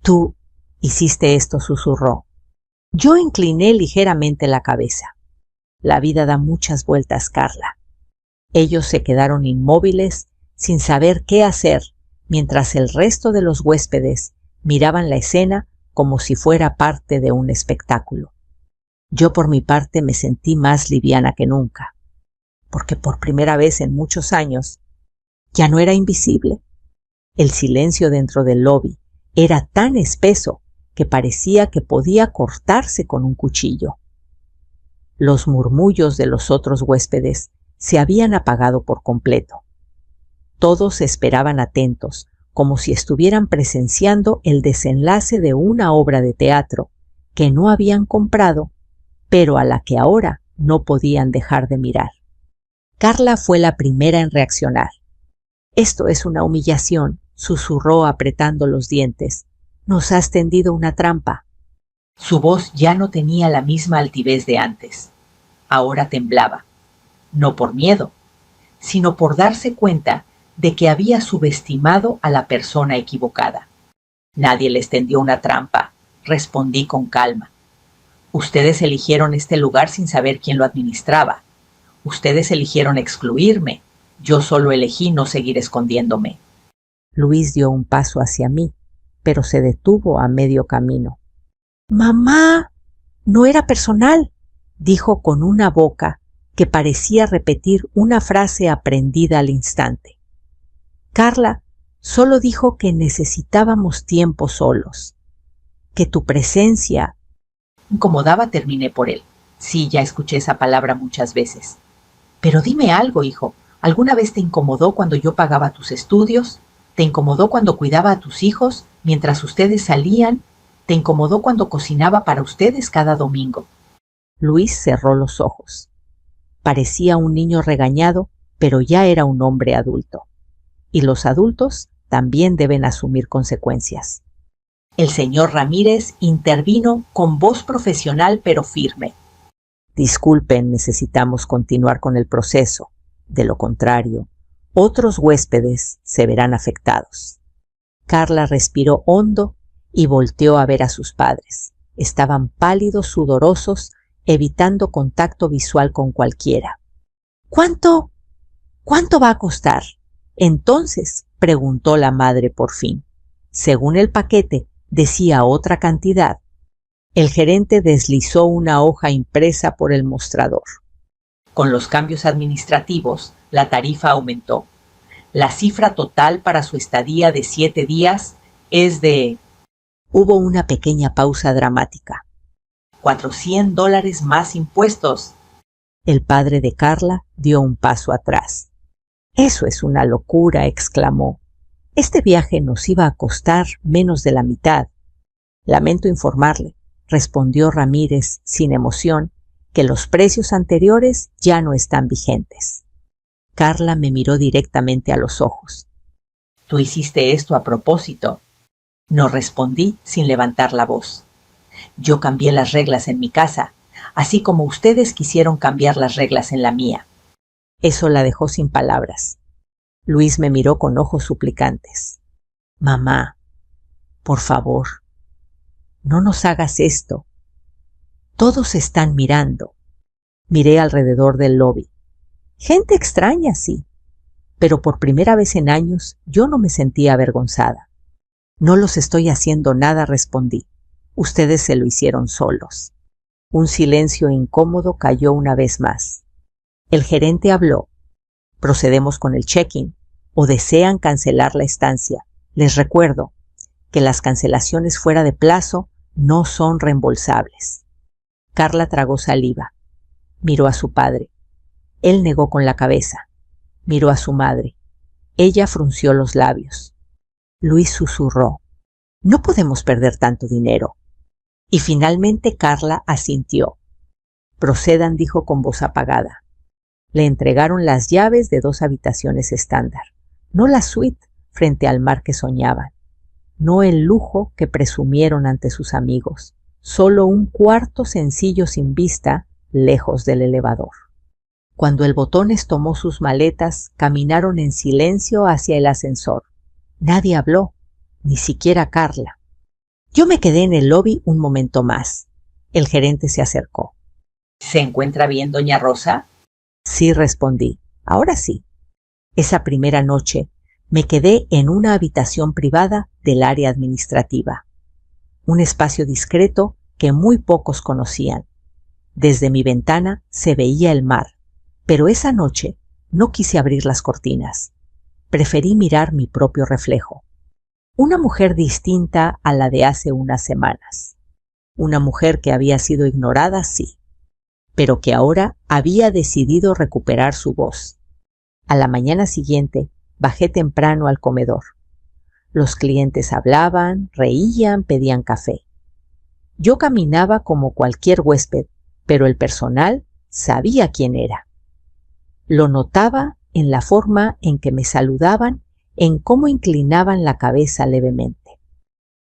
Tú hiciste esto, susurró. Yo incliné ligeramente la cabeza. La vida da muchas vueltas, Carla. Ellos se quedaron inmóviles, sin saber qué hacer, mientras el resto de los huéspedes miraban la escena como si fuera parte de un espectáculo. Yo por mi parte me sentí más liviana que nunca, porque por primera vez en muchos años ya no era invisible. El silencio dentro del lobby Era tan espeso que parecía que podía cortarse con un cuchillo. Los murmullos de los otros huéspedes se habían apagado por completo. Todos esperaban atentos, como si estuvieran presenciando el desenlace de una obra de teatro que no habían comprado, pero a la que ahora no podían dejar de mirar. Carla fue la primera en reaccionar. «Esto es una humillación», susurró apretando los dientes. «Nos has tendido una trampa». Su voz ya no tenía la misma altivez de antes. Ahora temblaba, no por miedo, sino por darse cuenta de que había subestimado a la persona equivocada. «Nadie les tendió una trampa», respondí con calma. «Ustedes eligieron este lugar sin saber quién lo administraba. Ustedes eligieron excluirme. Yo solo elegí no seguir escondiéndome». Luis dio un paso hacia mí, pero se detuvo a medio camino. «Mamá, no era personal», dijo con una boca que parecía repetir una frase aprendida al instante. «Carla solo dijo que necesitábamos tiempo solos, que tu presencia…» Incomodaba, terminé por él. Sí, ya escuché esa palabra muchas veces. «Pero dime algo, hijo. ¿Alguna vez te incomodó cuando yo pagaba tus estudios? ¿Te incomodó cuando cuidaba a tus hijos mientras ustedes salían? ¿Te incomodó cuando cocinaba para ustedes cada domingo?» Luis cerró los ojos. Parecía un niño regañado, pero ya era un hombre adulto. Y los adultos también deben asumir consecuencias. El señor Ramírez intervino con voz profesional pero firme. «Disculpen, necesitamos continuar con el proceso. De lo contrario, otros huéspedes se verán afectados». Carla respiró hondo y volteó a ver a sus padres. Estaban pálidos, sudorosos, evitando contacto visual con cualquiera. ¿Cuánto va a costar?» Entonces, preguntó la madre por fin. Según el paquete, decía otra cantidad. El gerente deslizó una hoja impresa por el mostrador. Con los cambios administrativos, la tarifa aumentó. La cifra total para su estadía de 7 días es de… Hubo una pequeña pausa dramática. $400 más impuestos. El padre de Carla dio un paso atrás. «Eso es una locura», exclamó. «Este viaje nos iba a costar menos de la mitad». «Lamento informarle», respondió Ramírez sin emoción, «que los precios anteriores ya no están vigentes». Carla me miró directamente a los ojos. «¿Tú hiciste esto a propósito?». No respondí sin levantar la voz. «Yo cambié las reglas en mi casa, así como ustedes quisieron cambiar las reglas en la mía». Eso la dejó sin palabras. Luis me miró con ojos suplicantes. «Mamá, por favor, no nos hagas esto. Todos están mirando». Miré alrededor del lobby. Gente extraña, sí, pero por primera vez en años yo no me sentía avergonzada. «No los estoy haciendo nada», respondí. «Ustedes se lo hicieron solos». Un silencio incómodo cayó una vez más. El gerente habló. «Procedemos con el check-in o desean cancelar la estancia. Les recuerdo que las cancelaciones fuera de plazo no son reembolsables». Carla tragó saliva. Miró a su padre. Él negó con la cabeza. Miró a su madre. Ella frunció los labios. Luis susurró: «No podemos perder tanto dinero». Y finalmente Carla asintió. «Procedan», dijo con voz apagada. Le entregaron las llaves de 2 habitaciones estándar, no la suite frente al mar que soñaban, no el lujo que presumieron ante sus amigos, solo un cuarto sencillo sin vista, lejos del elevador. Cuando el Botones tomó sus maletas, caminaron en silencio hacia el ascensor. Nadie habló, ni siquiera Carla. Yo me quedé en el lobby un momento más. El gerente se acercó. «¿Se encuentra bien, doña Rosa?». «Sí», respondí. «Ahora sí». Esa primera noche me quedé en una habitación privada del área administrativa. Un espacio discreto que muy pocos conocían. Desde mi ventana se veía el mar, pero esa noche no quise abrir las cortinas. Preferí mirar mi propio reflejo. Una mujer distinta a la de hace unas semanas. Una mujer que había sido ignorada, sí, pero que ahora había decidido recuperar su voz. A la mañana siguiente bajé temprano al comedor. Los clientes hablaban, reían, pedían café. Yo caminaba como cualquier huésped, pero el personal sabía quién era. Lo notaba en la forma en que me saludaban, en cómo inclinaban la cabeza levemente.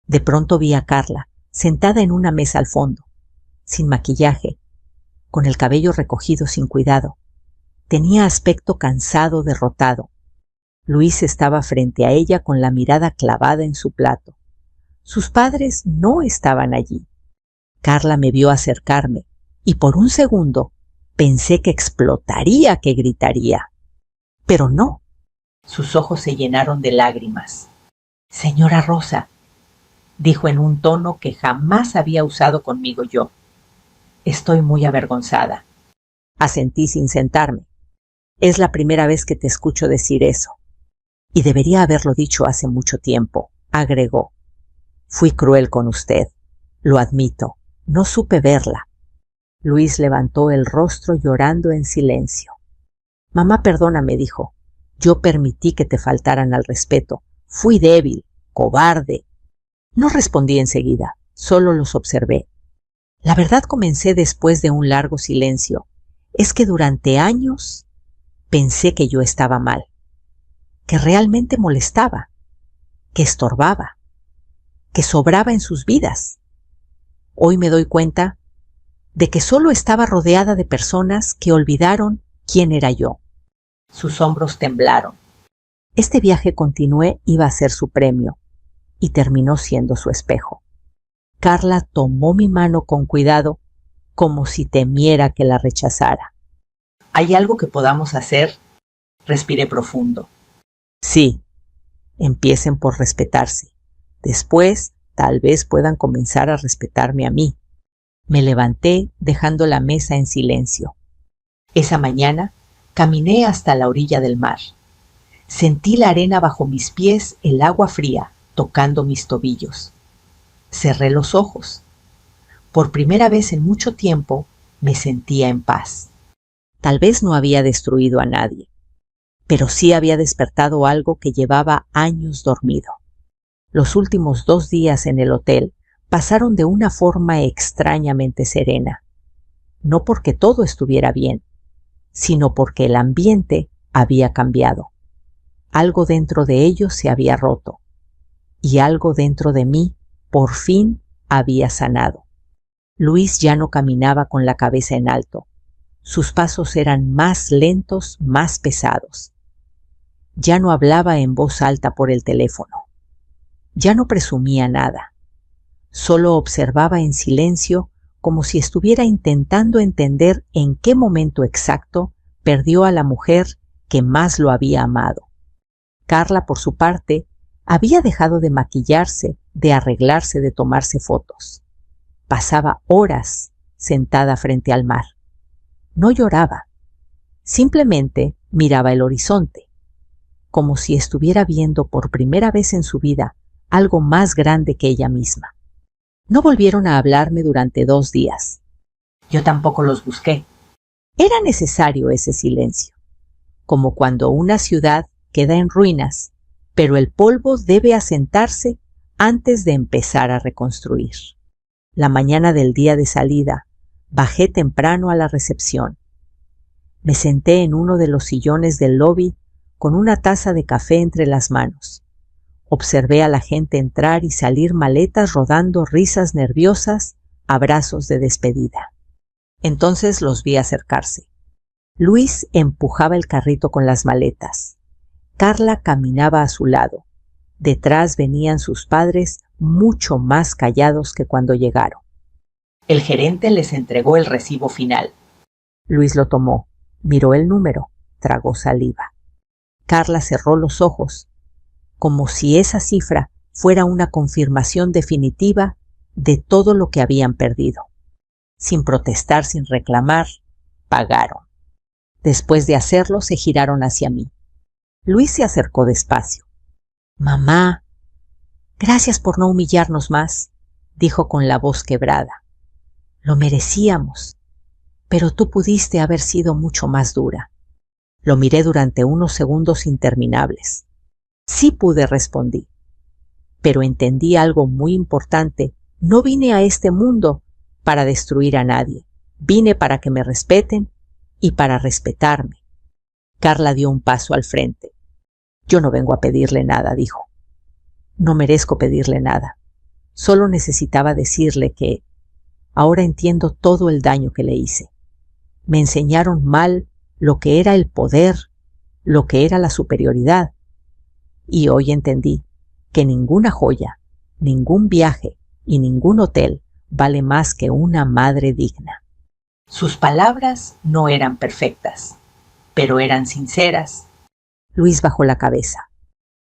De pronto vi a Carla, sentada en una mesa al fondo, sin maquillaje, con el cabello recogido sin cuidado. Tenía aspecto cansado, derrotado. Luis estaba frente a ella con la mirada clavada en su plato. Sus padres no estaban allí. Carla me vio acercarme y por un segundo pensé que explotaría, que gritaría. Pero no. Sus ojos se llenaron de lágrimas. «Señora Rosa», dijo en un tono que jamás había usado conmigo yo. «Estoy muy avergonzada». Asentí sin sentarme. «Es la primera vez que te escucho decir eso. Y debería haberlo dicho hace mucho tiempo», agregó. «Fui cruel con usted. Lo admito. No supe verla». Luis levantó el rostro llorando en silencio. «Mamá, perdóname», dijo. «Yo permití que te faltaran al respeto. Fui débil, cobarde». No respondí enseguida, solo los observé. La verdad, comencé después de un largo silencio, es que durante años pensé que yo estaba mal, que realmente molestaba, que estorbaba, que sobraba en sus vidas. Hoy me doy cuenta de que solo estaba rodeada de personas que olvidaron quién era yo. Sus hombros temblaron. Este viaje continué iba a ser su premio y terminó siendo su espejo. Carla tomó mi mano con cuidado, como si temiera que la rechazara. «¿Hay algo que podamos hacer?», respiré profundo. «Sí, empiecen por respetarse. Después, tal vez puedan comenzar a respetarme a mí». Me levanté, dejando la mesa en silencio. Esa mañana caminé hasta la orilla del mar. Sentí la arena bajo mis pies, el agua fría tocando mis tobillos. Cerré los ojos. Por primera vez en mucho tiempo me sentía en paz. Tal vez no había destruido a nadie, pero sí había despertado algo que llevaba años dormido. Los últimos 2 días en el hotel pasaron de una forma extrañamente serena. No porque todo estuviera bien, sino porque el ambiente había cambiado. Algo dentro de ellos se había roto, y algo dentro de mí por fin había sanado. Luis ya no caminaba con la cabeza en alto. Sus pasos eran más lentos, más pesados. Ya no hablaba en voz alta por el teléfono. Ya no presumía nada. Solo observaba en silencio, como si estuviera intentando entender en qué momento exacto perdió a la mujer que más lo había amado. Carla, por su parte, había dejado de maquillarse, de arreglarse, de tomarse fotos. Pasaba horas sentada frente al mar. No lloraba, simplemente miraba el horizonte, como si estuviera viendo por primera vez en su vida algo más grande que ella misma. No volvieron a hablarme durante 2 días. Yo tampoco los busqué. Era necesario ese silencio, como cuando una ciudad queda en ruinas, pero el polvo debe asentarse antes de empezar a reconstruir. La mañana del día de salida, bajé temprano a la recepción. Me senté en uno de los sillones del lobby con una taza de café entre las manos. Observé a la gente entrar y salir, maletas rodando, risas nerviosas, abrazos de despedida. Entonces los vi acercarse. Luis empujaba el carrito con las maletas. Carla caminaba a su lado. Detrás venían sus padres, mucho más callados que cuando llegaron. El gerente les entregó el recibo final. Luis lo tomó, miró el número, tragó saliva. Carla cerró los ojos, como si esa cifra fuera una confirmación definitiva de todo lo que habían perdido. Sin protestar, sin reclamar, pagaron. Después de hacerlo, se giraron hacia mí. Luis se acercó despacio. «Mamá», Gracias por no humillarnos más, dijo con la voz quebrada. Lo merecíamos, pero tú pudiste haber sido mucho más dura. Lo miré durante unos segundos interminables. Sí pude, respondí. Pero entendí algo muy importante. No vine a este mundo para destruir a nadie. Vine para que me respeten y para respetarme. Carla dio un paso al frente. Yo no vengo a pedirle nada, dijo. No merezco pedirle nada. Solo necesitaba decirle que ahora entiendo todo el daño que le hice. Me enseñaron mal lo que era el poder, lo que era la superioridad. Y hoy entendí que ninguna joya, ningún viaje y ningún hotel vale más que una madre digna. Sus palabras no eran perfectas, pero eran sinceras. Luis bajó la cabeza.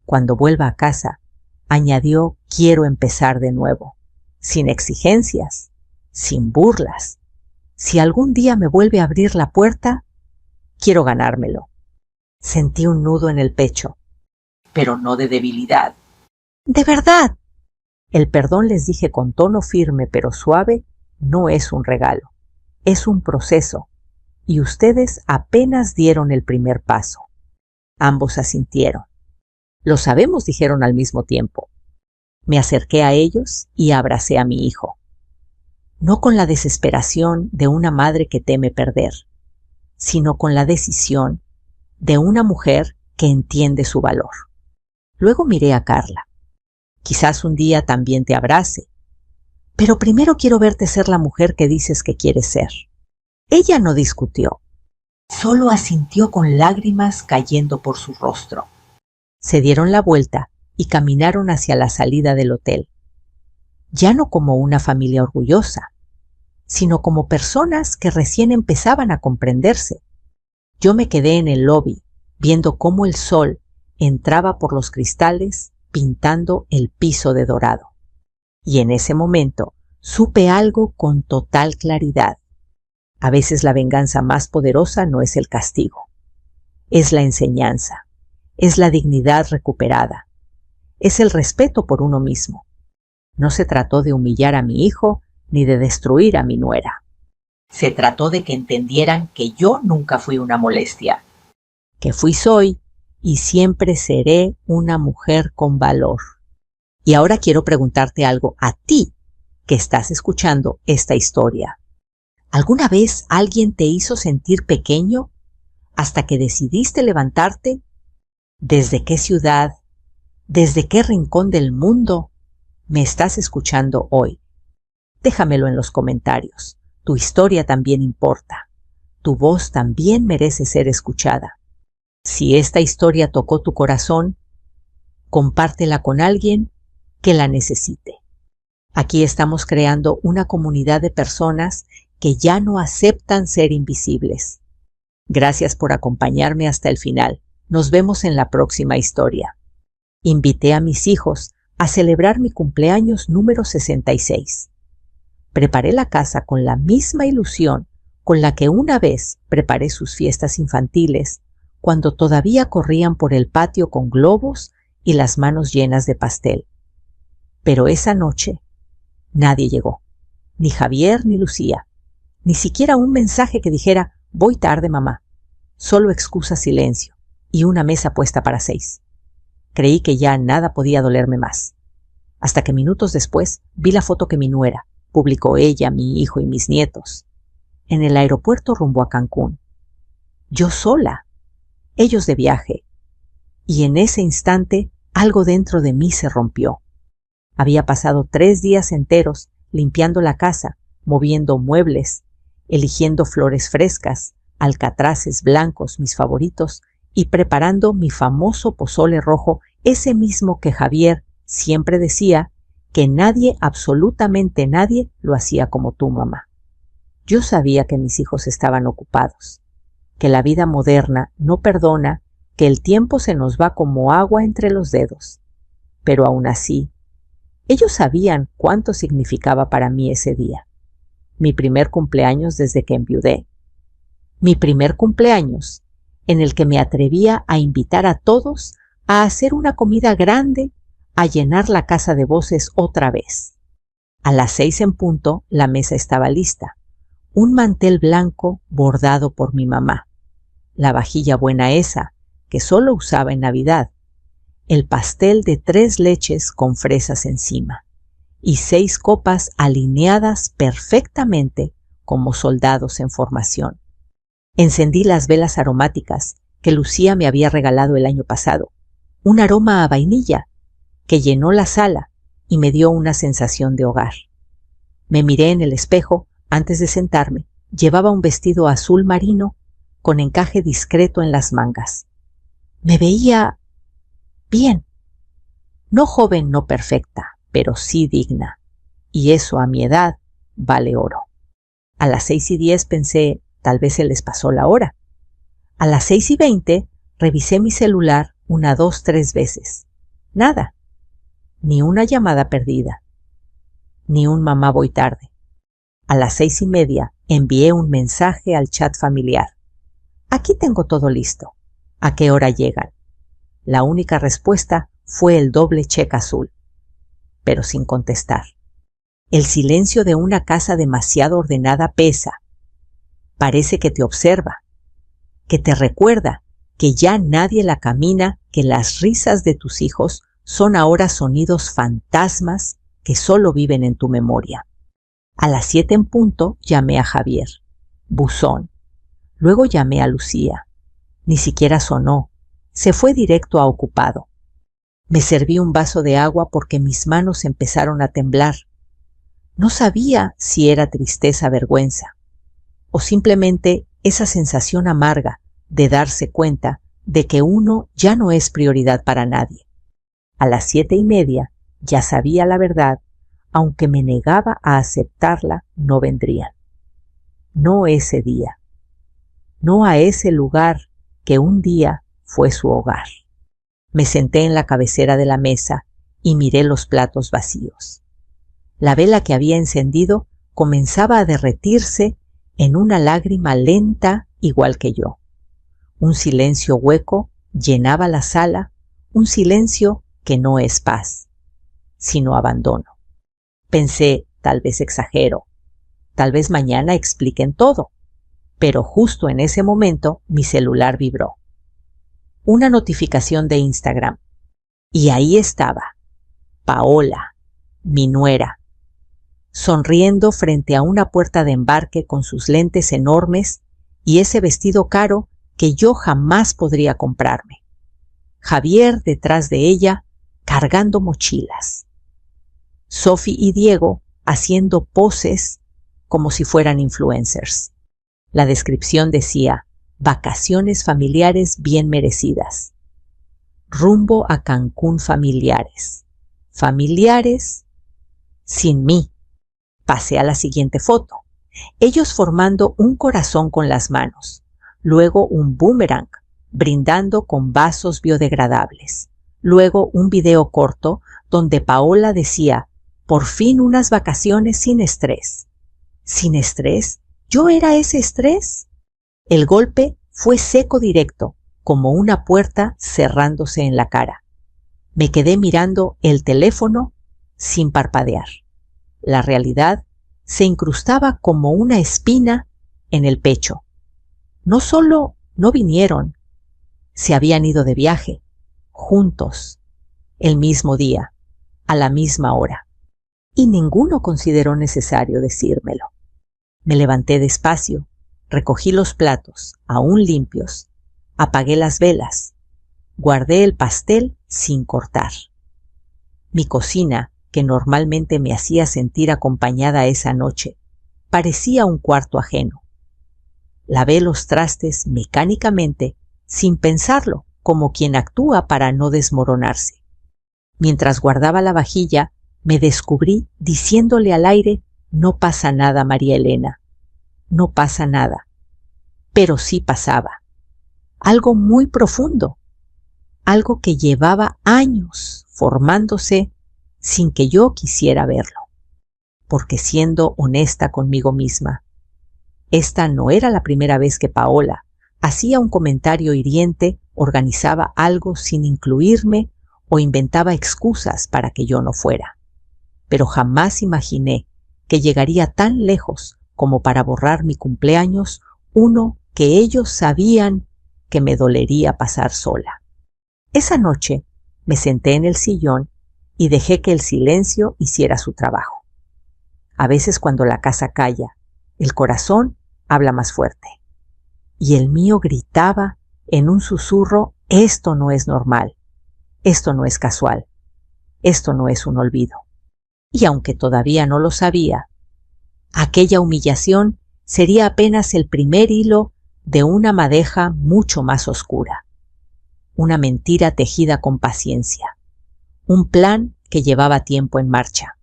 Cuando vuelva a casa, añadió, quiero empezar de nuevo, sin exigencias, sin burlas. Si algún día me vuelve a abrir la puerta, quiero ganármelo. Sentí un nudo en el pecho, pero no de debilidad. ¡De verdad! El perdón, les dije con tono firme pero suave, no es un regalo, es un proceso, y ustedes apenas dieron el primer paso. Ambos asintieron. Lo sabemos, dijeron al mismo tiempo. Me acerqué a ellos y abracé a mi hijo. No con la desesperación de una madre que teme perder, sino con la decisión de una mujer que entiende su valor. Luego miré a Carla. Quizás un día también te abrace, pero primero quiero verte ser la mujer que dices que quieres ser. Ella no discutió, solo asintió con lágrimas cayendo por su rostro. Se dieron la vuelta y caminaron hacia la salida del hotel. Ya no como una familia orgullosa, sino como personas que recién empezaban a comprenderse. Yo me quedé en el lobby, viendo cómo el sol entraba por los cristales pintando el piso de dorado. Y en ese momento supe algo con total claridad. A veces la venganza más poderosa no es el castigo, es la enseñanza, es la dignidad recuperada, es el respeto por uno mismo. No se trató de humillar a mi hijo ni de destruir a mi nuera. Se trató de que entendieran que yo nunca fui una molestia, que soy y siempre seré una mujer con valor. Y ahora quiero preguntarte algo a ti que estás escuchando esta historia. ¿Alguna vez alguien te hizo sentir pequeño hasta que decidiste levantarte? ¿Desde qué ciudad, desde qué rincón del mundo me estás escuchando hoy? Déjamelo en los comentarios. Tu historia también importa. Tu voz también merece ser escuchada. Si esta historia tocó tu corazón, compártela con alguien que la necesite. Aquí estamos creando una comunidad de personas que ya no aceptan ser invisibles. Gracias por acompañarme hasta el final. Nos vemos en la próxima historia. Invité a mis hijos a celebrar mi cumpleaños número 66. Preparé la casa con la misma ilusión con la que una vez preparé sus fiestas infantiles, cuando todavía corrían por el patio con globos y las manos llenas de pastel. Pero esa noche nadie llegó, ni Javier ni Lucía, ni siquiera un mensaje que dijera «Voy tarde, mamá», solo excusa, silencio y una mesa puesta para 6. Creí que ya nada podía dolerme más, hasta que minutos después vi la foto que mi nuera publicó, ella, mi hijo y mis nietos, en el aeropuerto rumbo a Cancún. Yo sola, ellos de viaje, y en ese instante algo dentro de mí se rompió. Había pasado 3 días enteros limpiando la casa, moviendo muebles, eligiendo flores frescas, alcatraces blancos, mis favoritos, y preparando mi famoso pozole rojo, ese mismo que Javier siempre decía que nadie, absolutamente nadie, lo hacía como tú, mamá. Yo sabía que mis hijos estaban ocupados, que la vida moderna no perdona, que el tiempo se nos va como agua entre los dedos. Pero aún así, ellos sabían cuánto significaba para mí ese día. Mi primer cumpleaños desde que enviudé. Mi primer cumpleaños en el que me atrevía a invitar a todos a hacer una comida grande, a llenar la casa de voces otra vez. A las 6 en punto la mesa estaba lista. Un mantel blanco bordado por mi mamá. La vajilla buena esa, que solo usaba en Navidad. El pastel de 3 leches con fresas encima. Y 6 copas alineadas perfectamente como soldados en formación. Encendí las velas aromáticas que Lucía me había regalado el año pasado. Un aroma a vainilla que llenó la sala y me dio una sensación de hogar. Me miré en el espejo antes de sentarme. Llevaba un vestido azul marino con encaje discreto en las mangas. Me veía bien. No joven, no perfecta, pero sí digna. Y eso a mi edad vale oro. A las 6:10 pensé, tal vez se les pasó la hora. A las 6:20 revisé mi celular 1, 2, 3 veces. Nada. Ni una llamada perdida. Ni un mamá voy tarde. A las 6:30 envié un mensaje al chat familiar. Aquí tengo todo listo. ¿A qué hora llegan? La única respuesta fue el doble check azul, pero sin contestar. El silencio de una casa demasiado ordenada pesa. Parece que te observa, que te recuerda que ya nadie la camina, que las risas de tus hijos son ahora sonidos fantasmas que solo viven en tu memoria. A las 7 en punto llamé a Javier. Buzón. Luego llamé a Lucía. Ni siquiera sonó. Se fue directo a ocupado. Me serví un vaso de agua porque mis manos empezaron a temblar. No sabía si era tristeza, vergüenza, o simplemente esa sensación amarga de darse cuenta de que uno ya no es prioridad para nadie. A las 7:30 ya sabía la verdad, aunque me negaba a aceptarla, no vendrían. No ese día. No a ese lugar que un día fue su hogar. Me senté en la cabecera de la mesa y miré los platos vacíos. La vela que había encendido comenzaba a derretirse en una lágrima lenta igual que yo. Un silencio hueco llenaba la sala, un silencio que no es paz, sino abandono. Pensé, tal vez exagero, tal vez mañana expliquen todo, pero justo en ese momento mi celular vibró. Una notificación de Instagram. Y ahí estaba, Paola, mi nuera, sonriendo frente a una puerta de embarque con sus lentes enormes y ese vestido caro que yo jamás podría comprarme. Javier detrás de ella, cargando mochilas. Sophie y Diego haciendo poses como si fueran influencers. La descripción decía, vacaciones familiares bien merecidas. Rumbo a Cancún familiares. Familiares sin mí. Pasé a la siguiente foto. Ellos formando un corazón con las manos. Luego un boomerang, brindando con vasos biodegradables. Luego un video corto donde Paola decía, por fin unas vacaciones sin estrés. ¿Sin estrés? ¿Yo era ese estrés? El golpe fue seco directo, como una puerta cerrándose en la cara. Me quedé mirando el teléfono sin parpadear. La realidad se incrustaba como una espina en el pecho. No solo no vinieron, se habían ido de viaje, juntos, el mismo día, a la misma hora. Y ninguno consideró necesario decírmelo. Me levanté despacio, recogí los platos, aún limpios, apagué las velas, guardé el pastel sin cortar. Mi cocina, que normalmente me hacía sentir acompañada esa noche, parecía un cuarto ajeno. Lavé los trastes mecánicamente, sin pensarlo, como quien actúa para no desmoronarse. Mientras guardaba la vajilla, me descubrí diciéndole al aire, no pasa nada, María Elena, no pasa nada. Pero sí pasaba. Algo muy profundo, algo que llevaba años formándose sin que yo quisiera verlo. Porque siendo honesta conmigo misma, esta no era la primera vez que Paola hacía un comentario hiriente, organizaba algo sin incluirme o inventaba excusas para que yo no fuera. Pero jamás imaginé que llegaría tan lejos como para borrar mi cumpleaños, uno que ellos sabían que me dolería pasar sola. Esa noche me senté en el sillón y dejé que el silencio hiciera su trabajo. A veces cuando la casa calla, el corazón habla más fuerte. Y el mío gritaba en un susurro: esto no es normal, esto no es casual, esto no es un olvido. Y aunque todavía no lo sabía, aquella humillación sería apenas el primer hilo de una madeja mucho más oscura. Una mentira tejida con paciencia. Un plan que llevaba tiempo en marcha.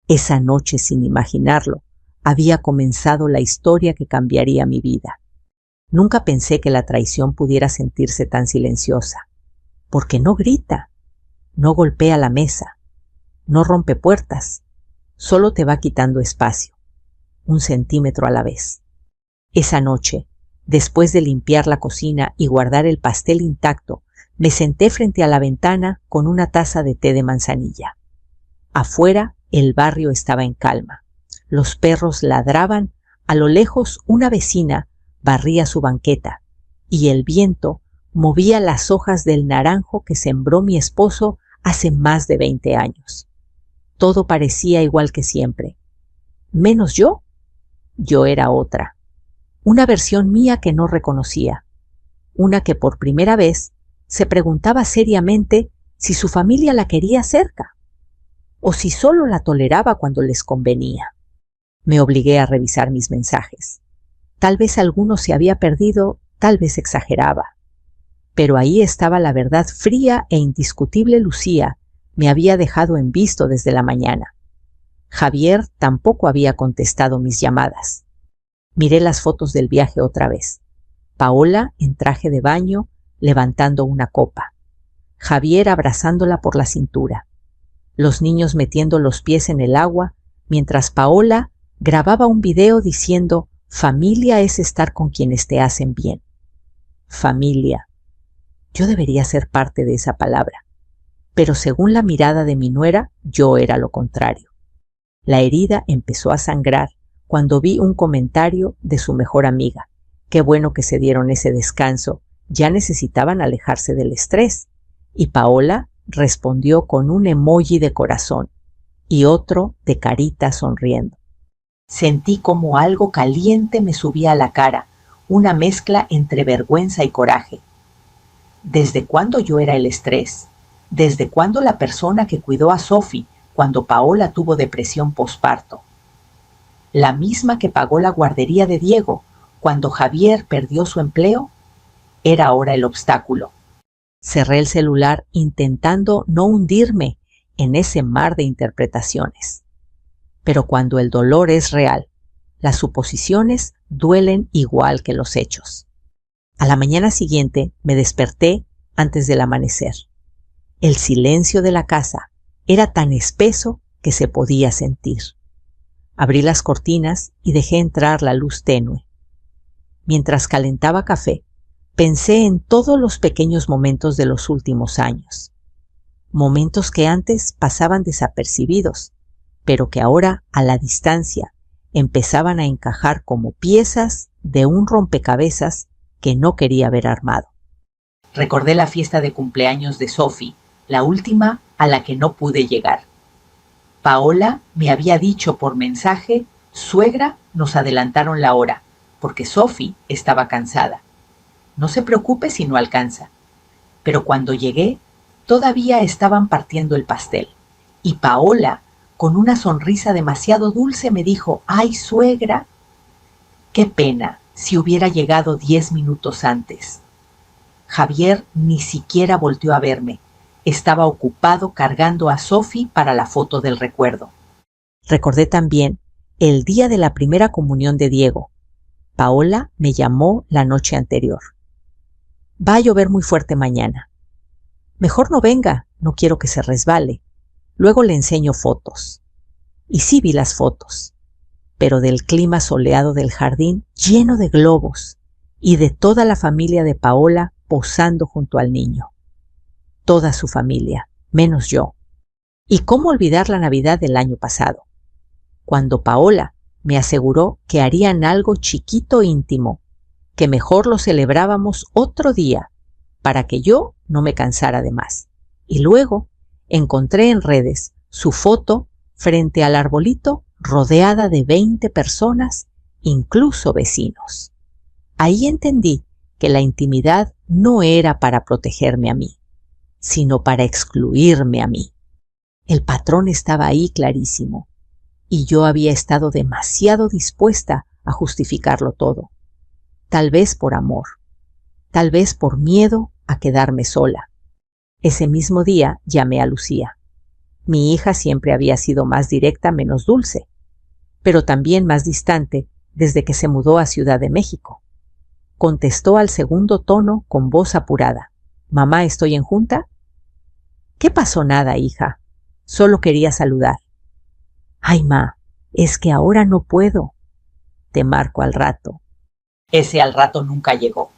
Esa noche, sin imaginarlo, había comenzado la historia que cambiaría mi vida. Nunca pensé que la traición pudiera sentirse tan silenciosa, porque no grita, no golpea la mesa, no rompe puertas, solo te va quitando espacio, 1 centímetro a la vez. Esa noche, después de limpiar la cocina y guardar el pastel intacto, me senté frente a la ventana con una taza de té de manzanilla. Afuera, el barrio estaba en calma. Los perros ladraban, a lo lejos una vecina barría su banqueta y el viento movía las hojas del naranjo que sembró mi esposo hace más de 20 años. Todo parecía igual que siempre. Menos yo. Yo era otra. Una versión mía que no reconocía. Una que por primera vez se preguntaba seriamente si su familia la quería cerca o si solo la toleraba cuando les convenía. Me obligué a revisar mis mensajes. Tal vez alguno se había perdido, tal vez exageraba. Pero ahí estaba la verdad fría e indiscutible. Lucía me había dejado en visto desde la mañana. Javier tampoco había contestado mis llamadas. Miré las fotos del viaje otra vez. Paola en traje de baño, levantando una copa. Javier abrazándola por la cintura. Los niños metiendo los pies en el agua, mientras Paola grababa un video diciendo: familia es estar con quienes te hacen bien. Familia. Yo debería ser parte de esa palabra, pero según la mirada de mi nuera, yo era lo contrario. La herida empezó a sangrar cuando vi un comentario de su mejor amiga. Qué bueno que se dieron ese descanso, ya necesitaban alejarse del estrés. Y Paola respondió con un emoji de corazón y otro de carita sonriendo. Sentí como algo caliente me subía a la cara, una mezcla entre vergüenza y coraje. ¿Desde cuándo yo era el estrés? ¿Desde cuándo la persona que cuidó a Sophie cuando Paola tuvo depresión posparto? ¿La misma que pagó la guardería de Diego cuando Javier perdió su empleo? Era ahora el obstáculo. Cerré el celular intentando no hundirme en ese mar de interpretaciones. Pero cuando el dolor es real, las suposiciones duelen igual que los hechos. A la mañana siguiente me desperté antes del amanecer. El silencio de la casa era tan espeso que se podía sentir. Abrí las cortinas y dejé entrar la luz tenue. Mientras calentaba café, pensé en todos los pequeños momentos de los últimos años. Momentos que antes pasaban desapercibidos, pero que ahora, a la distancia, empezaban a encajar como piezas de un rompecabezas que no quería ver armado. Recordé la fiesta de cumpleaños de Sophie, la última a la que no pude llegar. Paola me había dicho por mensaje: suegra, nos adelantaron la hora, porque Sophie estaba cansada. No se preocupe si no alcanza. Pero cuando llegué, todavía estaban partiendo el pastel. Y Paola, con una sonrisa demasiado dulce, me dijo: ¡ay, suegra! ¡Qué pena si hubiera llegado 10 minutos antes! Javier ni siquiera volteó a verme. Estaba ocupado cargando a Sophie para la foto del recuerdo. Recordé también el día de la primera comunión de Diego. Paola me llamó la noche anterior. Va a llover muy fuerte mañana. Mejor no venga, no quiero que se resbale. Luego le enseño fotos. Y sí vi las fotos, pero del clima soleado del jardín lleno de globos y de toda la familia de Paola posando junto al niño. Toda su familia, menos yo. ¿Y cómo olvidar la Navidad del año pasado, cuando Paola me aseguró que harían algo chiquito íntimo, que mejor lo celebrábamos otro día, para que yo no me cansara de más? Y luego encontré en redes su foto frente al arbolito, rodeada de 20 personas, incluso vecinos. Ahí entendí que la intimidad no era para protegerme a mí, sino para excluirme a mí. El patrón estaba ahí clarísimo, y yo había estado demasiado dispuesta a justificarlo todo. Tal vez por amor, tal vez por miedo a quedarme sola. Ese mismo día llamé a Lucía. Mi hija siempre había sido más directa, menos dulce, pero también más distante desde que se mudó a Ciudad de México. Contestó al segundo tono con voz apurada. «Mamá, ¿estoy en junta?» «¿Qué pasó? Nada, hija. Solo quería saludar». «Ay, ma, es que ahora no puedo. Te marco al rato». Ese al rato nunca llegó.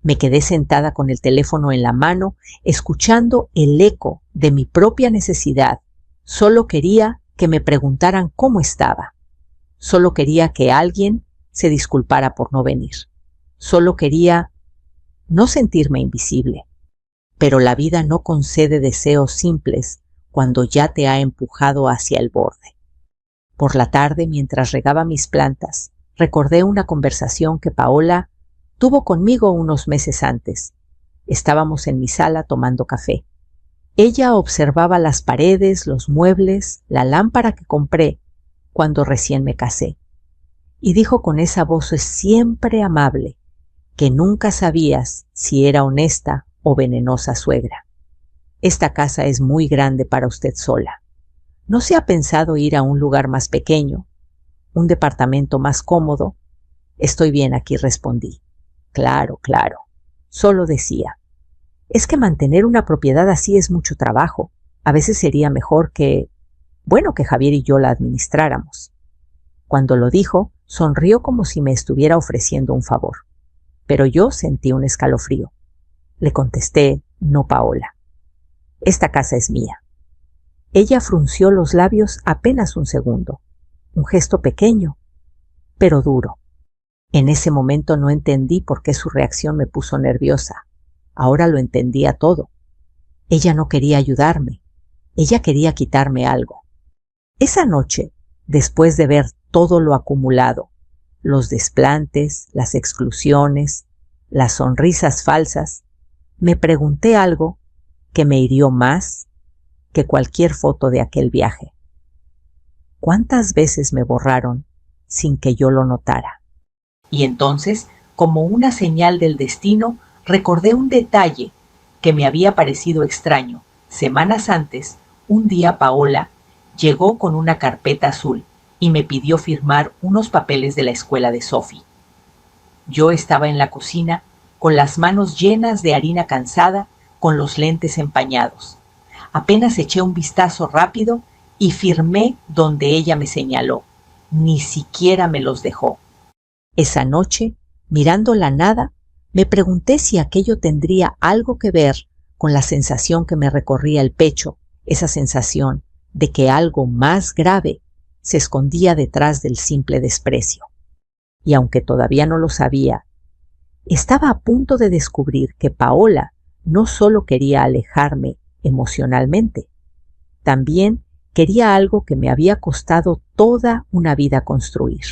Me quedé sentada con el teléfono en la mano, escuchando el eco de mi propia necesidad. Solo quería que me preguntaran cómo estaba. Solo quería que alguien se disculpara por no venir. Solo quería no sentirme invisible. Pero la vida no concede deseos simples cuando ya te ha empujado hacia el borde. Por la tarde, mientras regaba mis plantas, recordé una conversación que Paola tuvo conmigo unos meses antes. Estábamos en mi sala tomando café. Ella observaba las paredes, los muebles, la lámpara que compré cuando recién me casé. Y dijo con esa voz siempre amable que nunca sabías si era honesta o venenosa suegra. «Esta casa es muy grande para usted sola. ¿No se ha pensado ir a un lugar más pequeño, un departamento más cómodo?» «Estoy bien aquí», respondí. Claro, claro. Solo decía, es que mantener una propiedad así es mucho trabajo. A veces sería mejor que Javier y yo la administráramos. Cuando lo dijo, sonrió como si me estuviera ofreciendo un favor. Pero yo sentí un escalofrío. Le contesté, no, Paola. Esta casa es mía. Ella frunció los labios apenas un segundo. Un gesto pequeño, pero duro. En ese momento no entendí por qué su reacción me puso nerviosa. Ahora lo entendía todo. Ella no quería ayudarme. Ella quería quitarme algo. Esa noche, después de ver todo lo acumulado, los desplantes, las exclusiones, las sonrisas falsas, me pregunté algo que me hirió más que cualquier foto de aquel viaje. ¿Cuántas veces me borraron sin que yo lo notara? Y entonces, como una señal del destino, recordé un detalle que me había parecido extraño. Semanas antes, un día Paola llegó con una carpeta azul y me pidió firmar unos papeles de la escuela de Sophie. Yo estaba en la cocina con las manos llenas de harina cansada, con los lentes empañados. Apenas eché un vistazo rápido y firmé donde ella me señaló. Ni siquiera me los dejó. Esa noche, mirando la nada, me pregunté si aquello tendría algo que ver con la sensación que me recorría el pecho, esa sensación de que algo más grave se escondía detrás del simple desprecio. Y aunque todavía no lo sabía, estaba a punto de descubrir que Paola no solo quería alejarme emocionalmente, también quería algo que me había costado toda una vida construir,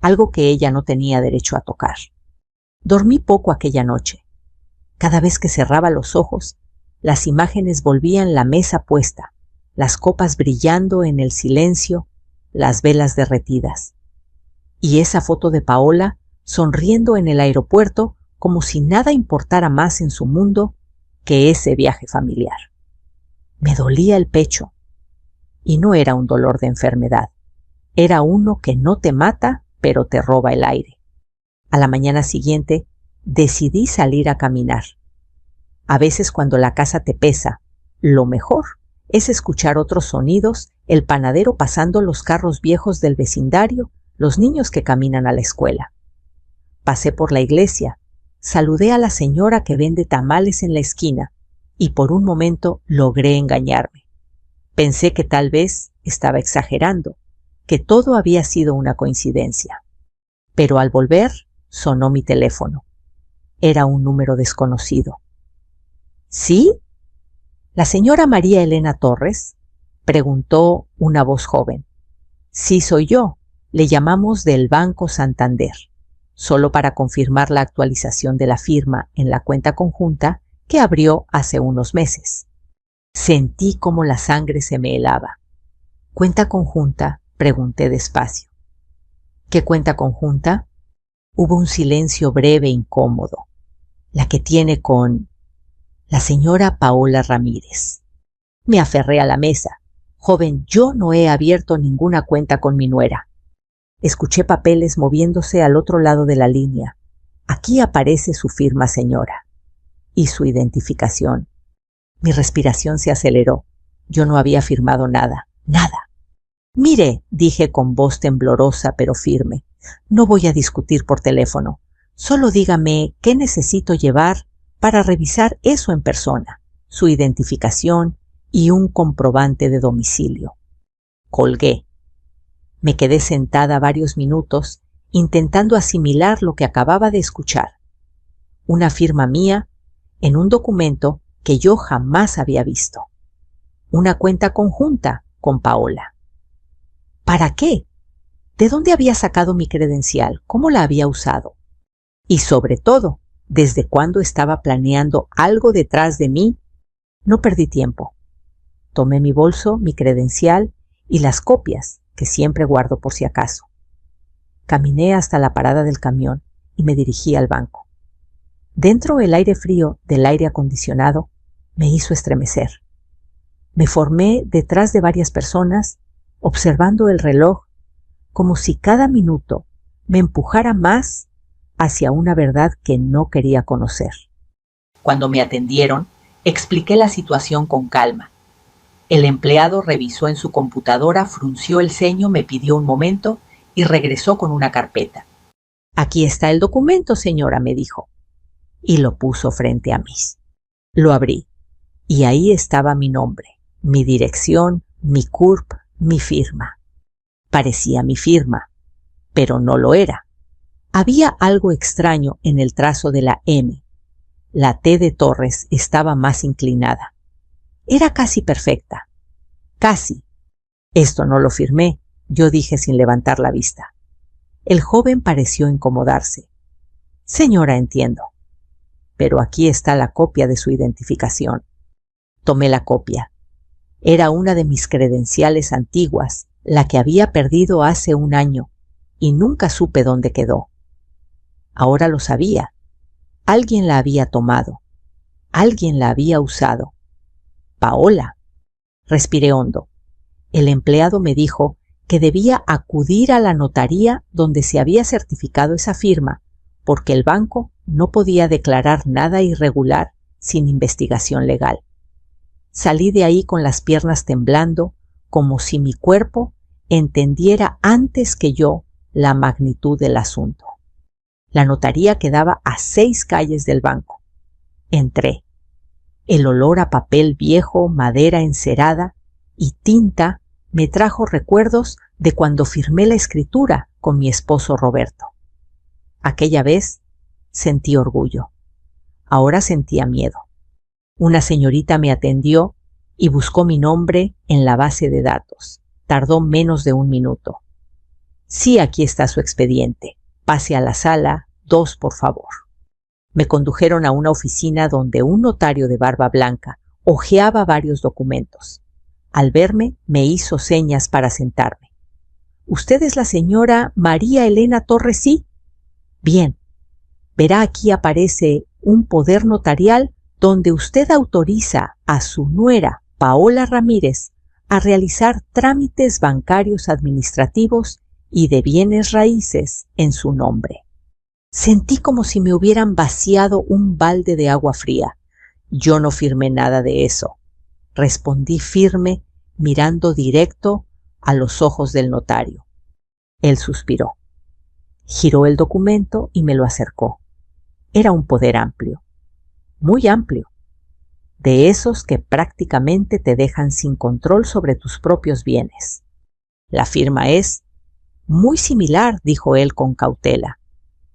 algo que ella no tenía derecho a tocar. Dormí poco aquella noche. Cada vez que cerraba los ojos, las imágenes volvían la mesa puesta, las copas brillando en el silencio, las velas derretidas. Y esa foto de Paola sonriendo en el aeropuerto como si nada importara más en su mundo que ese viaje familiar. Me dolía el pecho. Y no era un dolor de enfermedad. Era uno que no te mata, pero te roba el aire. A la mañana siguiente decidí salir a caminar. A veces cuando la casa te pesa, lo mejor es escuchar otros sonidos, el panadero pasando los carros viejos del vecindario, los niños que caminan a la escuela. Pasé por la iglesia, saludé a la señora que vende tamales en la esquina y por un momento logré engañarme. Pensé que tal vez estaba exagerando, que todo había sido una coincidencia. Pero al volver sonó mi teléfono. Era un número desconocido. ¿Sí? ¿La señora María Elena Torres?, preguntó una voz joven. Sí, soy yo. Le llamamos del Banco Santander, solo para confirmar la actualización de la firma en la cuenta conjunta que abrió hace unos meses. Sentí como la sangre se me helaba. ¿Cuenta conjunta?, pregunté despacio. ¿Qué cuenta conjunta? Hubo un silencio breve e incómodo. La que tiene con la señora Paola Ramírez. Me aferré a la mesa. Joven, yo no he abierto ninguna cuenta con mi nuera. Escuché papeles moviéndose al otro lado de la línea. Aquí aparece su firma, señora. Y su identificación. Mi respiración se aceleró. Yo no había firmado nada. Nada. Mire, dije con voz temblorosa pero firme, no voy a discutir por teléfono. Solo dígame qué necesito llevar para revisar eso en persona, su identificación y un comprobante de domicilio. Colgué. Me quedé sentada varios minutos intentando asimilar lo que acababa de escuchar. Una firma mía en un documento que yo jamás había visto. Una cuenta conjunta con Paola. ¿Para qué? ¿De dónde había sacado mi credencial? ¿Cómo la había usado? Y sobre todo, ¿desde cuándo estaba planeando algo detrás de mí? No perdí tiempo. Tomé mi bolso, mi credencial y las copias que siempre guardo por si acaso. Caminé hasta la parada del camión y me dirigí al banco. Dentro el aire frío del aire acondicionado me hizo estremecer. Me formé detrás de varias personas, observando el reloj como si cada minuto me empujara más hacia una verdad que no quería conocer. Cuando me atendieron, expliqué la situación con calma. El empleado revisó en su computadora, frunció el ceño, me pidió un momento y regresó con una carpeta. Aquí está el documento, señora, me dijo, y lo puso frente a mí. Lo abrí, y ahí estaba mi nombre, mi dirección, mi CURP, mi firma. Parecía mi firma, pero no lo era. Había algo extraño en el trazo de la M. La T de Torres estaba más inclinada. Era casi perfecta. Casi. Esto no lo firmé, yo dije sin levantar la vista. El joven pareció incomodarse. Señora, entiendo. Pero aquí está la copia de su identificación. Tomé la copia. Era una de mis credenciales antiguas, la que había perdido hace un año, y nunca supe dónde quedó. Ahora lo sabía. Alguien la había tomado. Alguien la había usado. Paola. Respiré hondo. El empleado me dijo que debía acudir a la notaría donde se había certificado esa firma, porque el banco no podía declarar nada irregular sin investigación legal. Salí de ahí con las piernas temblando, como si mi cuerpo entendiera antes que yo la magnitud del asunto. La notaría quedaba a 6 calles del banco. Entré. El olor a papel viejo, madera encerada y tinta me trajo recuerdos de cuando firmé la escritura con mi esposo Roberto. Aquella vez sentí orgullo. Ahora sentía miedo. Una señorita me atendió y buscó mi nombre en la base de datos. Tardó menos de 1 minuto. Sí, aquí está su expediente. Pase a la sala 2, por favor. Me condujeron a una oficina donde un notario de barba blanca hojeaba varios documentos. Al verme, me hizo señas para sentarme. ¿Usted es la señora María Elena Torres, sí? Bien. Verá, aquí aparece un poder notarial donde usted autoriza a su nuera, Paola Ramírez, a realizar trámites bancarios administrativos y de bienes raíces en su nombre. Sentí como si me hubieran vaciado un balde de agua fría. Yo no firmé nada de eso. Respondí firme, mirando directo a los ojos del notario. Él suspiró. Giró el documento y me lo acercó. Era un poder amplio, muy amplio. de esos que prácticamente te dejan sin control sobre tus propios bienes. La firma es muy similar, dijo él con cautela,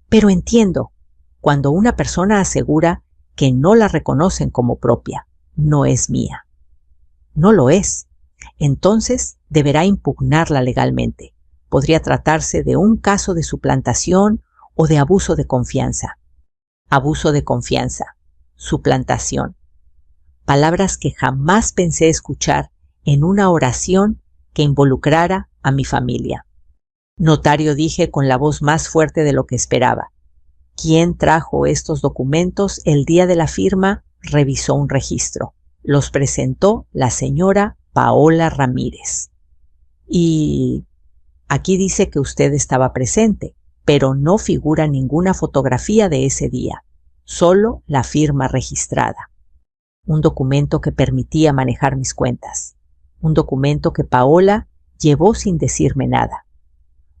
pero entiendo cuando una persona asegura que no la reconocen como propia, no es mía. No lo es. Entonces deberá impugnarla legalmente. Podría tratarse de un caso de suplantación o de abuso de confianza. Abuso de confianza, suplantación. Palabras que jamás pensé escuchar en una oración que involucrara a mi familia. Notario, dije con la voz más fuerte de lo que esperaba. ¿Quién trajo estos documentos el día de la firma? Revisó un registro. Los presentó la señora Paola Ramírez. Y aquí dice que usted estaba presente, pero no figura ninguna fotografía de ese día, solo la firma registrada. Un documento que permitía manejar mis cuentas. Un documento que Paola llevó sin decirme nada.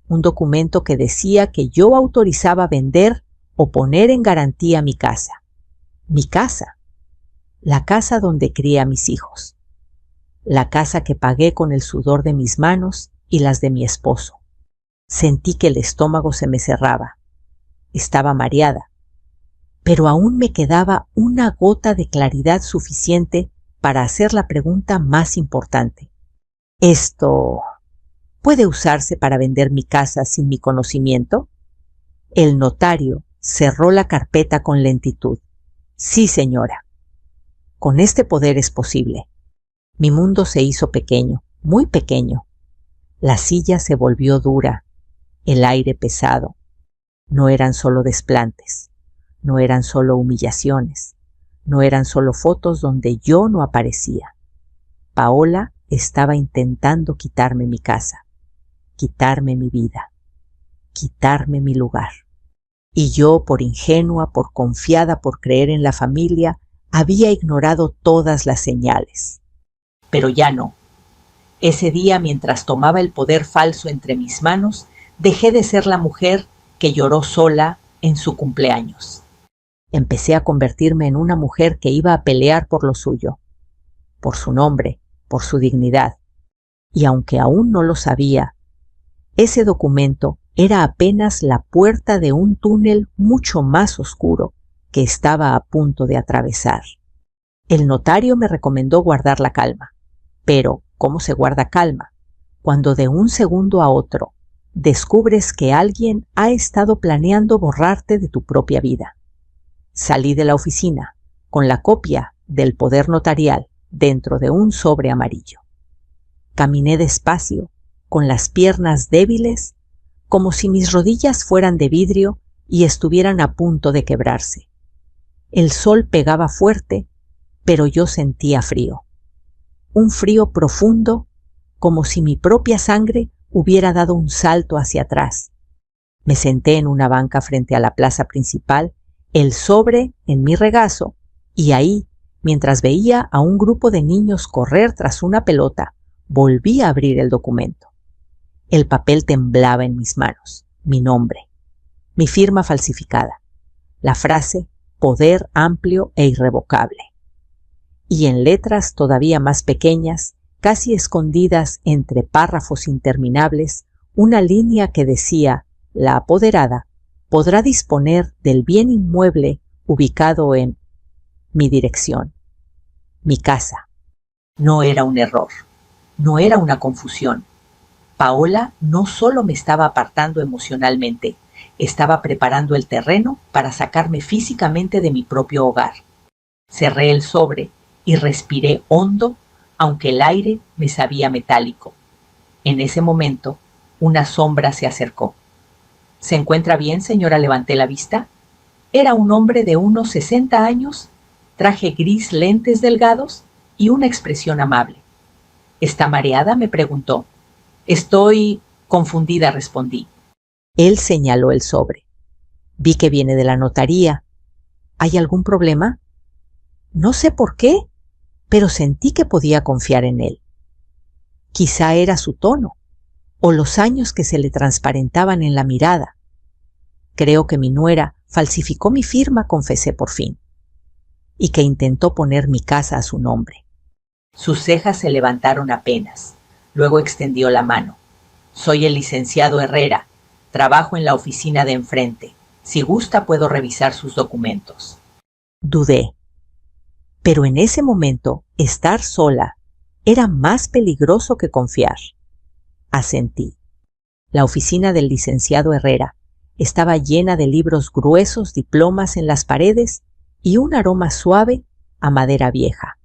Un documento que decía que yo autorizaba vender o poner en garantía mi casa. Mi casa. La casa donde crié a mis hijos. La casa que pagué con el sudor de mis manos y las de mi esposo. Sentí que el estómago se me cerraba. Estaba mareada. Pero aún me quedaba una gota de claridad suficiente para hacer la pregunta más importante. ¿Esto puede usarse para vender mi casa sin mi conocimiento? El notario cerró la carpeta con lentitud. Sí, señora. Con este poder es posible. Mi mundo se hizo pequeño, muy pequeño. La silla se volvió dura, el aire pesado. No eran solo desplantes, no eran solo humillaciones, no eran solo fotos donde yo no aparecía. Paola estaba intentando quitarme mi casa, quitarme mi vida, quitarme mi lugar. Y yo, por ingenua, por confiada, por creer en la familia, había ignorado todas las señales. Pero ya no. Ese día, mientras tomaba el poder falso entre mis manos, dejé de ser la mujer que lloró sola en su cumpleaños. Empecé a convertirme en una mujer que iba a pelear por lo suyo, por su nombre, por su dignidad. Y aunque aún no lo sabía, ese documento era apenas la puerta de un túnel mucho más oscuro que estaba a punto de atravesar. El notario me recomendó guardar la calma. Pero, ¿cómo se guarda calma? Cuando de un segundo a otro descubres que alguien ha estado planeando borrarte de tu propia vida. Salí de la oficina con la copia del poder notarial dentro de un sobre amarillo. Caminé despacio, con las piernas débiles, como si mis rodillas fueran de vidrio y estuvieran a punto de quebrarse. El sol pegaba fuerte, pero yo sentía frío. Un frío profundo, como si mi propia sangre hubiera dado un salto hacia atrás. Me senté en una banca frente a la plaza principal, el sobre en mi regazo, y ahí, mientras veía a un grupo de niños correr tras una pelota, volví a abrir el documento. El papel temblaba en mis manos, mi nombre, mi firma falsificada, la frase poder amplio e irrevocable. Y en letras todavía más pequeñas, casi escondidas entre párrafos interminables, una línea que decía: la apoderada podrá disponer del bien inmueble ubicado en mi dirección, mi casa. No era un error, no era una confusión. Paola no solo me estaba apartando emocionalmente, estaba preparando el terreno para sacarme físicamente de mi propio hogar. Cerré el sobre y respiré hondo, aunque el aire me sabía metálico. En ese momento, una sombra se acercó. ¿Se encuentra bien, señora? Levanté la vista. Era un hombre de unos 60 años, traje gris, lentes delgados y una expresión amable. ¿Está mareada?, me preguntó. Estoy confundida, respondí. Él señaló el sobre. Vi que viene de la notaría. ¿Hay algún problema? No sé por qué, pero sentí que podía confiar en él. Quizá era su tono, o los años que se le transparentaban en la mirada. Creo que mi nuera falsificó mi firma, confesé por fin. y que intentó poner mi casa a su nombre. Sus cejas se levantaron apenas. Luego extendió la mano. Soy el licenciado Herrera. Trabajo en la oficina de enfrente. Si gusta, puedo revisar sus documentos. Dudé. Pero en ese momento, estar sola era más peligroso que confiar. Asentí. La oficina del licenciado Herrera estaba llena de libros gruesos, diplomas en las paredes y un aroma suave a madera vieja.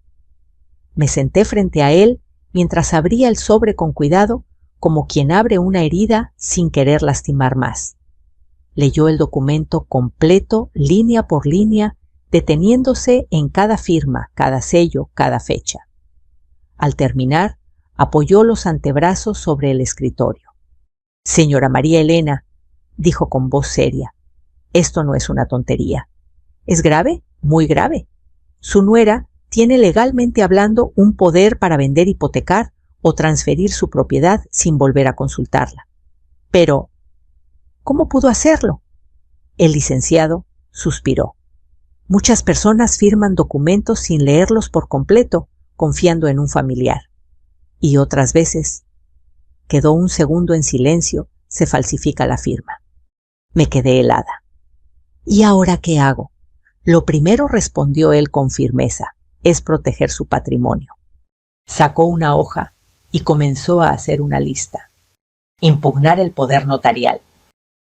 Me senté frente a él mientras abría el sobre con cuidado, como quien abre una herida sin querer lastimar más. Leyó el documento completo, línea por línea, deteniéndose en cada firma, cada sello, cada fecha. Al terminar, apoyó los antebrazos sobre el escritorio. Señora María Elena, dijo con voz seria, esto no es una tontería. ¿Es grave? Muy grave. Su nuera tiene legalmente hablando un poder para vender, hipotecar o transferir su propiedad sin volver a consultarla. Pero, ¿cómo pudo hacerlo? El licenciado suspiró. Muchas personas firman documentos sin leerlos por completo, confiando en un familiar. Y otras veces, quedó un segundo en silencio, se falsifica la firma. Me quedé helada. ¿Y ahora qué hago? Lo primero, respondió él con firmeza, es proteger su patrimonio. Sacó una hoja y comenzó a hacer una lista. Impugnar el poder notarial.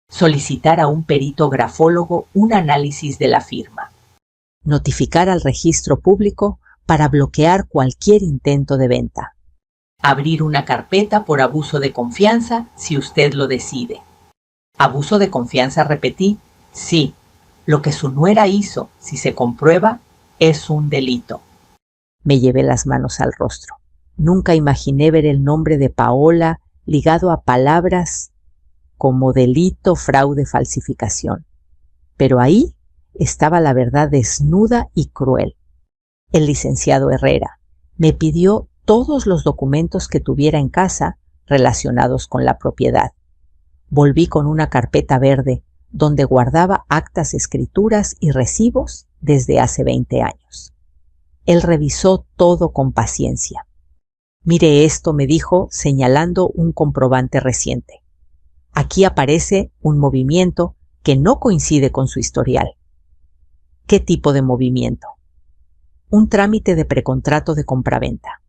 Solicitar a un perito grafólogo un análisis de la firma. Notificar al registro público para bloquear cualquier intento de venta. Abrir una carpeta por abuso de confianza si usted lo decide. ¿Abuso de confianza? Repetí. Sí, lo que su nuera hizo, si se comprueba, es un delito. Me llevé las manos al rostro. Nunca imaginé ver el nombre de Paola ligado a palabras como delito, fraude, falsificación. Pero ahí estaba la verdad desnuda y cruel. El licenciado Herrera me pidió todos los documentos que tuviera en casa relacionados con la propiedad. Volví con una carpeta verde donde guardaba actas, escrituras y recibos desde hace 20 años. Él revisó todo con paciencia. Mire esto, me dijo, señalando un comprobante reciente. Aquí aparece un movimiento que no coincide con su historial. ¿Qué tipo de movimiento? Un trámite de precontrato de compraventa.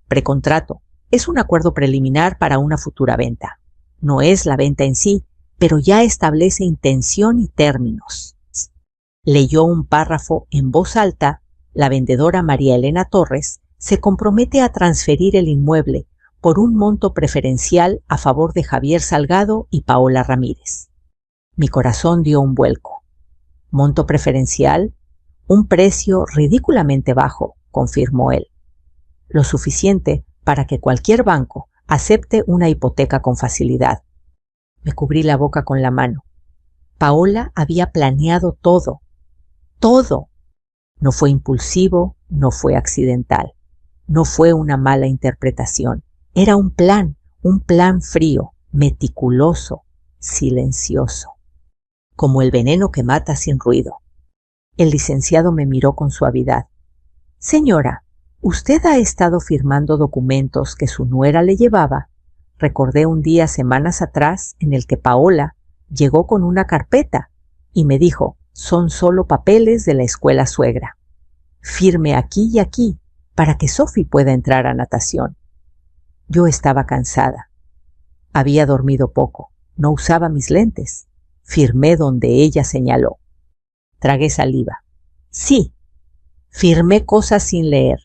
Precontrato es un acuerdo preliminar para una futura venta. No es la venta en sí, pero ya establece intención y términos. Leyó un párrafo en voz alta. La vendedora María Elena Torres se compromete a transferir el inmueble por un monto preferencial a favor de Javier Salgado y Paola Ramírez. Mi corazón dio un vuelco. ¿Monto preferencial? Un precio ridículamente bajo, confirmó él. Lo suficiente para que cualquier banco acepte una hipoteca con facilidad. Me cubrí la boca con la mano. Paola había planeado todo. Todo. No fue impulsivo, no fue accidental. No fue una mala interpretación. Era un plan frío, meticuloso, silencioso. Como el veneno que mata sin ruido. El licenciado me miró con suavidad. Señora, usted ha estado firmando documentos que su nuera le llevaba. Recordé un día semanas atrás en el que Paola llegó con una carpeta y me dijo, son solo papeles de la escuela suegra. Firme aquí y aquí para que Sophie pueda entrar a natación. Yo estaba cansada. Había dormido poco. No usaba mis lentes. Firmé donde ella señaló. Tragué saliva. Sí, firmé cosas sin leer.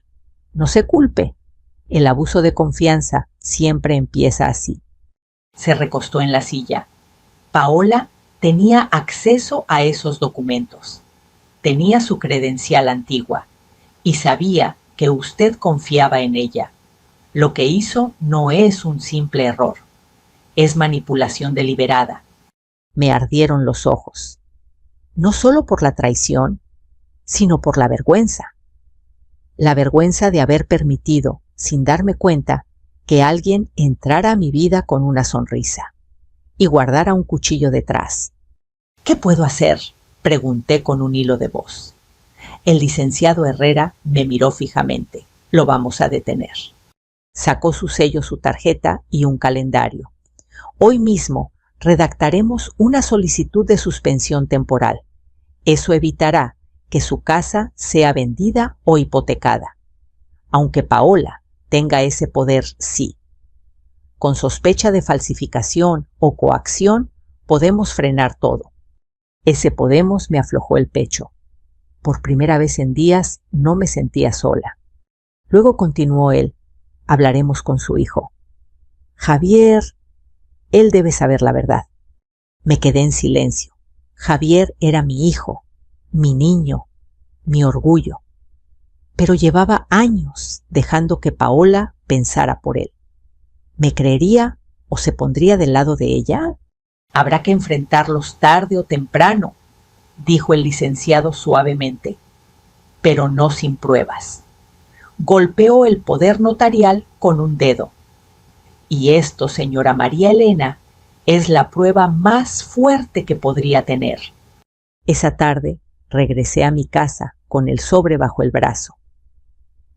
No se culpe. El abuso de confianza siempre empieza así. Se recostó en la silla. Paola tenía acceso a esos documentos. Tenía su credencial antigua y sabía que usted confiaba en ella. Lo que hizo no es un simple error. Es manipulación deliberada. Me ardieron los ojos. No solo por la traición, sino por la vergüenza. La vergüenza de haber permitido, sin darme cuenta, que alguien entrara a mi vida con una sonrisa y guardara un cuchillo detrás. ¿Qué puedo hacer?, pregunté con un hilo de voz. El licenciado Herrera me miró fijamente. Lo vamos a detener. Sacó su sello, su tarjeta y un calendario. Hoy mismo redactaremos una solicitud de suspensión temporal. Eso evitará que su casa sea vendida o hipotecada. Aunque Paola tenga ese poder, sí. Con sospecha de falsificación o coacción, podemos frenar todo. Ese podemos me aflojó el pecho. Por primera vez en días no me sentía sola. Luego continuó él. Hablaremos con su hijo. Javier, él debe saber la verdad. Me quedé en silencio. Javier era mi hijo, mi niño, mi orgullo. Pero llevaba años dejando que Paola pensara por él. ¿Me creería o se pondría del lado de ella? Habrá que enfrentarlos tarde o temprano, dijo el licenciado suavemente, pero no sin pruebas. Golpeó el poder notarial con un dedo. Y esto, señora María Elena, es la prueba más fuerte que podría tener. Esa tarde regresé a mi casa con el sobre bajo el brazo.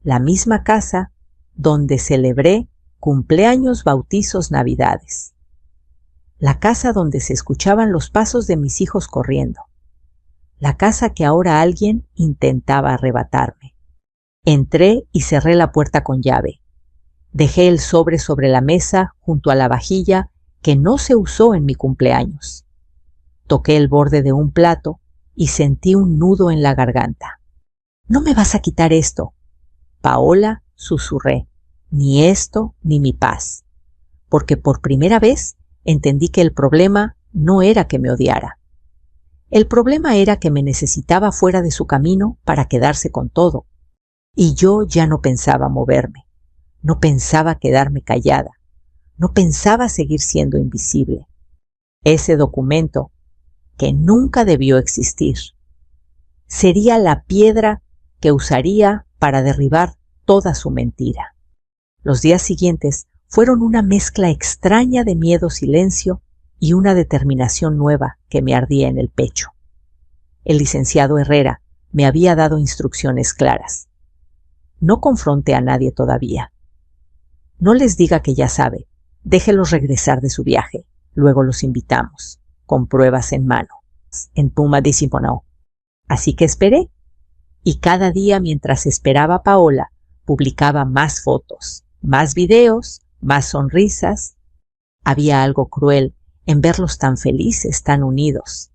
La misma casa donde celebré cumpleaños, bautizos, navidades. La casa donde se escuchaban los pasos de mis hijos corriendo. La casa que ahora alguien intentaba arrebatarme. Entré y cerré la puerta con llave. Dejé el sobre la mesa junto a la vajilla que no se usó en mi cumpleaños. Toqué el borde de un plato y sentí un nudo en la garganta. «¿No me vas a quitar esto?» Paola, susurré. Ni esto ni mi paz. Porque por primera vez entendí que el problema no era que me odiara. El problema era que me necesitaba fuera de su camino para quedarse con todo. Y yo ya no pensaba moverme. No pensaba quedarme callada. No pensaba seguir siendo invisible. Ese documento, que nunca debió existir, sería la piedra que usaría para derribar toda su mentira. Los días siguientes fueron una mezcla extraña de miedo, silencio y una determinación nueva que me ardía en el pecho. El licenciado Herrera me había dado instrucciones claras. No confronte a nadie todavía. No les diga que ya sabe. Déjelos regresar de su viaje. Luego los invitamos, con pruebas en mano. En Puma Disciplino. Así que esperé. Y cada día mientras esperaba a Paola, publicaba más fotos, más videos, más sonrisas. Había algo cruel en verlos tan felices, tan unidos.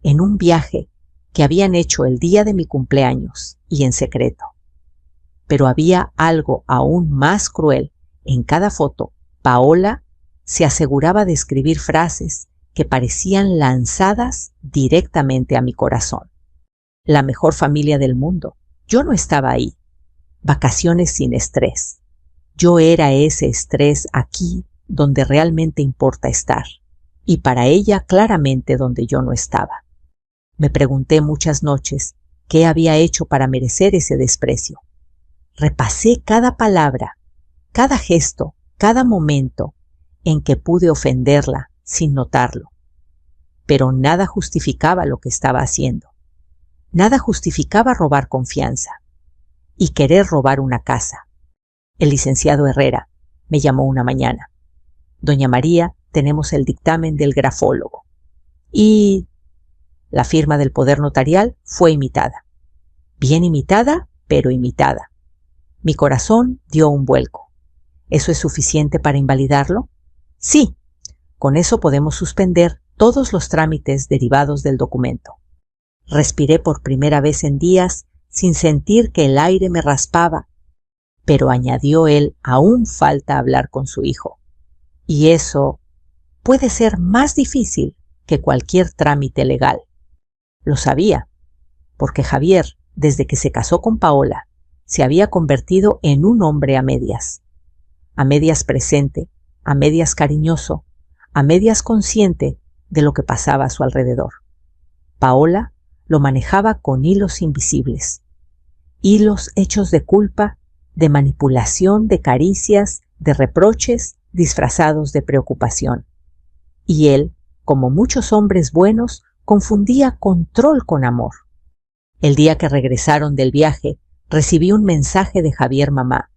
En un viaje que habían hecho el día de mi cumpleaños y en secreto. Pero había algo aún más cruel. En cada foto, Paola se aseguraba de escribir frases que parecían lanzadas directamente a mi corazón. La mejor familia del mundo. Yo no estaba ahí. Vacaciones sin estrés. Yo era ese estrés aquí donde realmente importa estar. Y para ella claramente donde yo no estaba. Me pregunté muchas noches qué había hecho para merecer ese desprecio. Repasé cada palabra, cada gesto, cada momento en que pude ofenderla sin notarlo. Pero nada justificaba lo que estaba haciendo. Nada justificaba robar confianza y querer robar una casa. El licenciado Herrera me llamó una mañana. Doña María, tenemos el dictamen del grafólogo. Y la firma del poder notarial fue imitada. Bien imitada, pero imitada. Mi corazón dio un vuelco. ¿Eso es suficiente para invalidarlo? Sí, con eso podemos suspender todos los trámites derivados del documento. Respiré por primera vez en días sin sentir que el aire me raspaba, pero añadió él, aún falta hablar con su hijo. Y eso puede ser más difícil que cualquier trámite legal. Lo sabía, porque Javier, desde que se casó con Paola, se había convertido en un hombre a medias presente, a medias cariñoso, a medias consciente de lo que pasaba a su alrededor. Paola lo manejaba con hilos invisibles, hilos hechos de culpa, de manipulación, de caricias, de reproches disfrazados de preocupación. Y él, como muchos hombres buenos, confundía control con amor. El día que regresaron del viaje, recibí un mensaje de Javier mamá.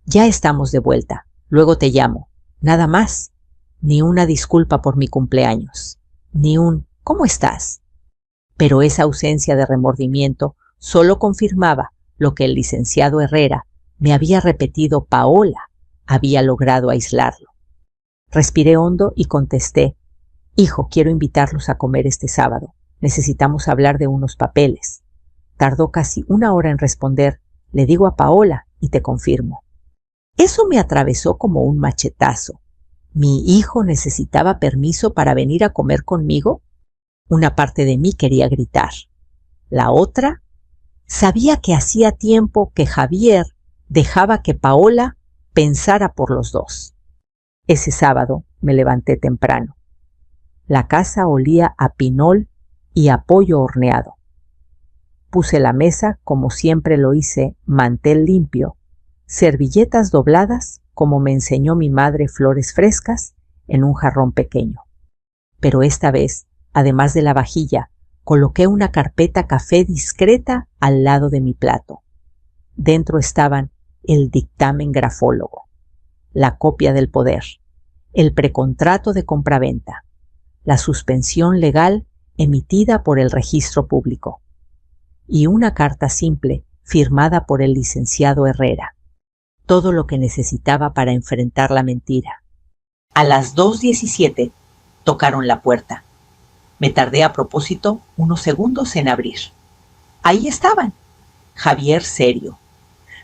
Ya estamos de vuelta, luego te llamo. Nada más. Ni una disculpa por mi cumpleaños. Ni un ¿cómo estás? Pero esa ausencia de remordimiento solo confirmaba lo que el licenciado Herrera me había repetido. Paola había logrado aislarlo. Respiré hondo y contesté: hijo, quiero invitarlos a comer este sábado. Necesitamos hablar de unos papeles. Tardó casi una hora en responder: le digo a Paola y te confirmo. Eso me atravesó como un machetazo. ¿Mi hijo necesitaba permiso para venir a comer conmigo? Una parte de mí quería gritar. La otra, sabía que hacía tiempo que Javier dejaba que Paola pensara por los dos. Ese sábado me levanté temprano. La casa olía a pinol y a pollo horneado. Puse la mesa, como siempre lo hice, mantel limpio, servilletas dobladas, como me enseñó mi madre, flores frescas, en un jarrón pequeño. Pero esta vez, además de la vajilla, coloqué una carpeta café discreta al lado de mi plato. Dentro estaban el dictamen grafólogo, la copia del poder, el precontrato de compraventa, la suspensión legal emitida por el registro público y una carta simple firmada por el licenciado Herrera. Todo lo que necesitaba para enfrentar la mentira. A las 2:17 tocaron la puerta. Me tardé a propósito unos segundos en abrir. Ahí estaban, Javier serio,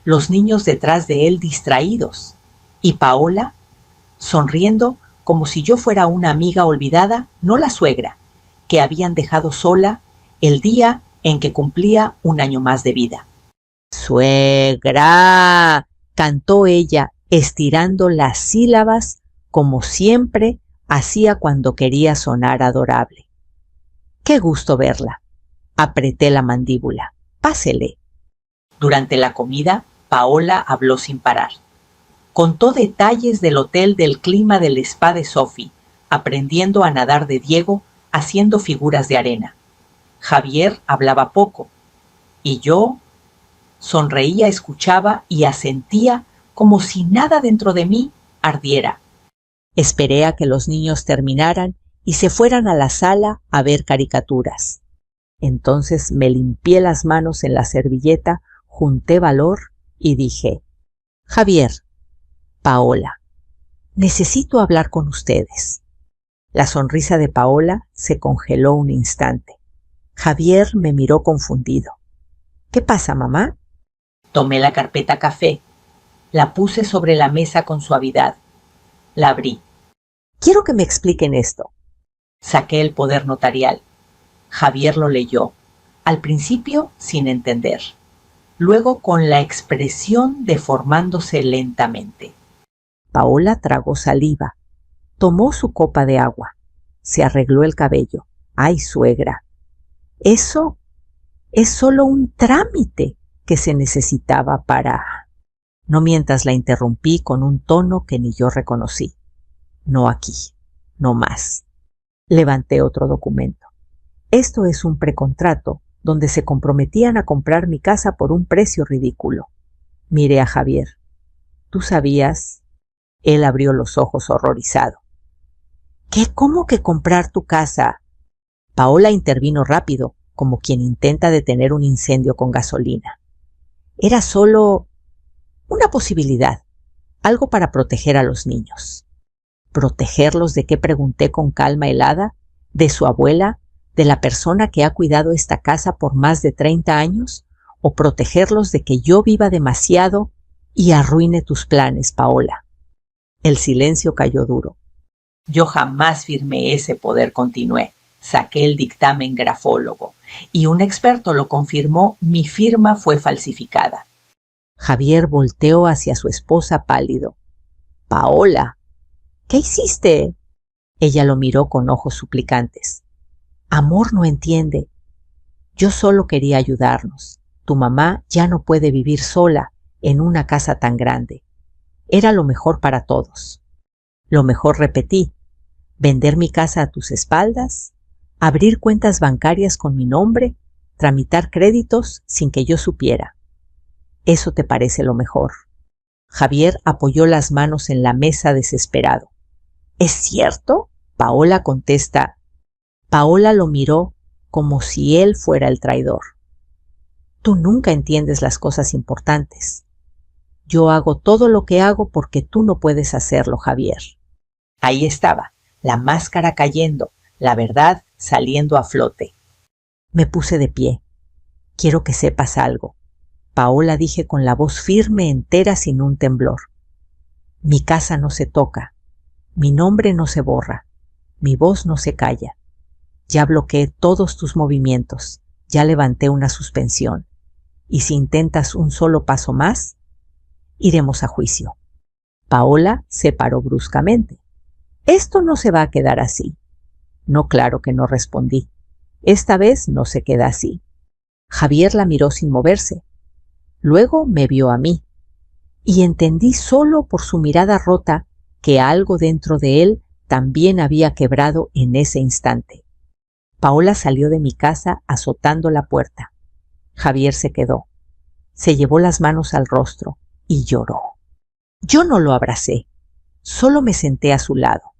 los niños detrás de él distraídos, y Paola sonriendo como si yo fuera una amiga olvidada, no la suegra, que habían dejado sola el día en que cumplía un año más de vida. ¡Suegra!, cantó ella, estirando las sílabas como siempre hacía cuando quería sonar adorable. ¡Qué gusto verla! Apreté la mandíbula. Pásele. Durante la comida, Paola habló sin parar. Contó detalles del hotel, del clima, del spa de Sophie, aprendiendo a nadar de Diego, haciendo figuras de arena. Javier hablaba poco, y yo sonreía, escuchaba y asentía como si nada dentro de mí ardiera. Esperé a que los niños terminaran y se fueran a la sala a ver caricaturas. Entonces me limpié las manos en la servilleta, junté valor y dije: Javier, Paola, necesito hablar con ustedes. La sonrisa de Paola se congeló un instante. Javier me miró confundido. ¿Qué pasa, mamá? Tomé la carpeta café, la puse sobre la mesa con suavidad, la abrí. Quiero que me expliquen esto. Saqué el poder notarial. Javier lo leyó, al principio sin entender, luego con la expresión deformándose lentamente. Paola tragó saliva, tomó su copa de agua, se arregló el cabello. ¡Ay, suegra! Eso es solo un trámite que se necesitaba para... No mientras la interrumpí con un tono que ni yo reconocí. No aquí, no más. Levanté otro documento. Esto es un precontrato donde se comprometían a comprar mi casa por un precio ridículo. Miré a Javier. ¿Tú sabías? Él abrió los ojos horrorizado. ¿Qué? ¿Cómo que comprar tu casa? Paola intervino rápido, como quien intenta detener un incendio con gasolina. Era solo una posibilidad, algo para proteger a los niños. ¿Protegerlos de qué?, pregunté con calma helada. ¿De su abuela? ¿De la persona que ha cuidado esta casa por más de 30 años? ¿O protegerlos de que yo viva demasiado y arruine tus planes, Paola? El silencio cayó duro. Yo jamás firmé ese poder, continué. Saqué el dictamen grafólogo y un experto lo confirmó, mi firma fue falsificada. Javier volteó hacia su esposa pálido. Paola, ¿qué hiciste? Ella lo miró con ojos suplicantes. Amor, no entiende. Yo solo quería ayudarnos. Tu mamá ya no puede vivir sola en una casa tan grande. Era lo mejor para todos. Lo mejor, repetí, vender mi casa a tus espaldas, abrir cuentas bancarias con mi nombre, tramitar créditos sin que yo supiera. ¿Eso te parece lo mejor? Javier apoyó las manos en la mesa desesperado. ¿Es cierto? Paola contesta. Paola lo miró como si él fuera el traidor. Tú nunca entiendes las cosas importantes. Yo hago todo lo que hago porque tú no puedes hacerlo, Javier. Ahí estaba, la máscara cayendo, la verdad saliendo a flote. Me puse de pie. Quiero que sepas algo. Paola, dije con la voz firme, entera, sin un temblor. Mi casa no se toca. Mi nombre no se borra. Mi voz no se calla. Ya bloqueé todos tus movimientos. Ya levanté una suspensión. Y si intentas un solo paso más, iremos a juicio. Paola se paró bruscamente. Esto no se va a quedar así. No, claro que no, respondí. Esta vez no se queda así. Javier la miró sin moverse. Luego me vio a mí. Y entendí solo por su mirada rota que algo dentro de él también había quebrado en ese instante. Paola salió de mi casa azotando la puerta. Javier se quedó. Se llevó las manos al rostro y lloró. Yo no lo abracé, solo me senté a su lado,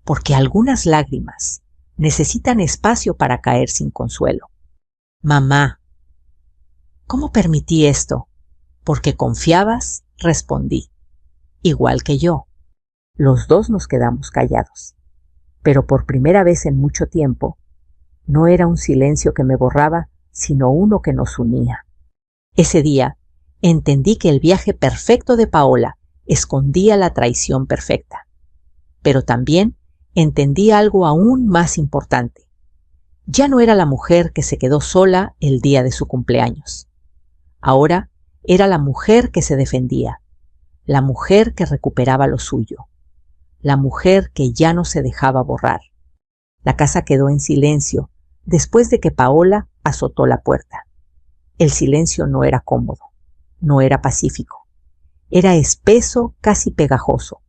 porque algunas lágrimas necesitan espacio para caer sin consuelo. Mamá, ¿cómo permití esto? Porque confiabas, respondí. Igual que yo. Los dos nos quedamos callados. Pero por primera vez en mucho tiempo, no era un silencio que me borraba, sino uno que nos unía. Ese día entendí que el viaje perfecto de Paola escondía la traición perfecta. Pero también entendí algo aún más importante. Ya no era la mujer que se quedó sola el día de su cumpleaños. Ahora era la mujer que se defendía, la mujer que recuperaba lo suyo, la mujer que ya no se dejaba borrar. La casa quedó en silencio después de que Paola azotó la puerta. El silencio no era cómodo, no era pacífico. Era espeso, casi pegajoso,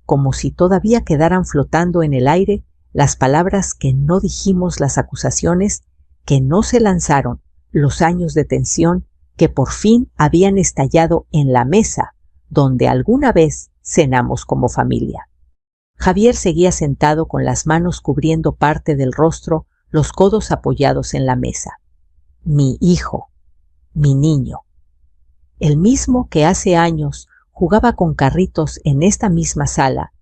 como si todavía quedaran flotando en el aire las palabras que no dijimos, las acusaciones que no se lanzaron, los años de tensión que por fin habían estallado en la mesa donde alguna vez cenamos como familia. Javier seguía sentado con las manos cubriendo parte del rostro, los codos apoyados en la mesa. Mi hijo, mi niño, el mismo que hace años jugaba con carritos en esta misma sala,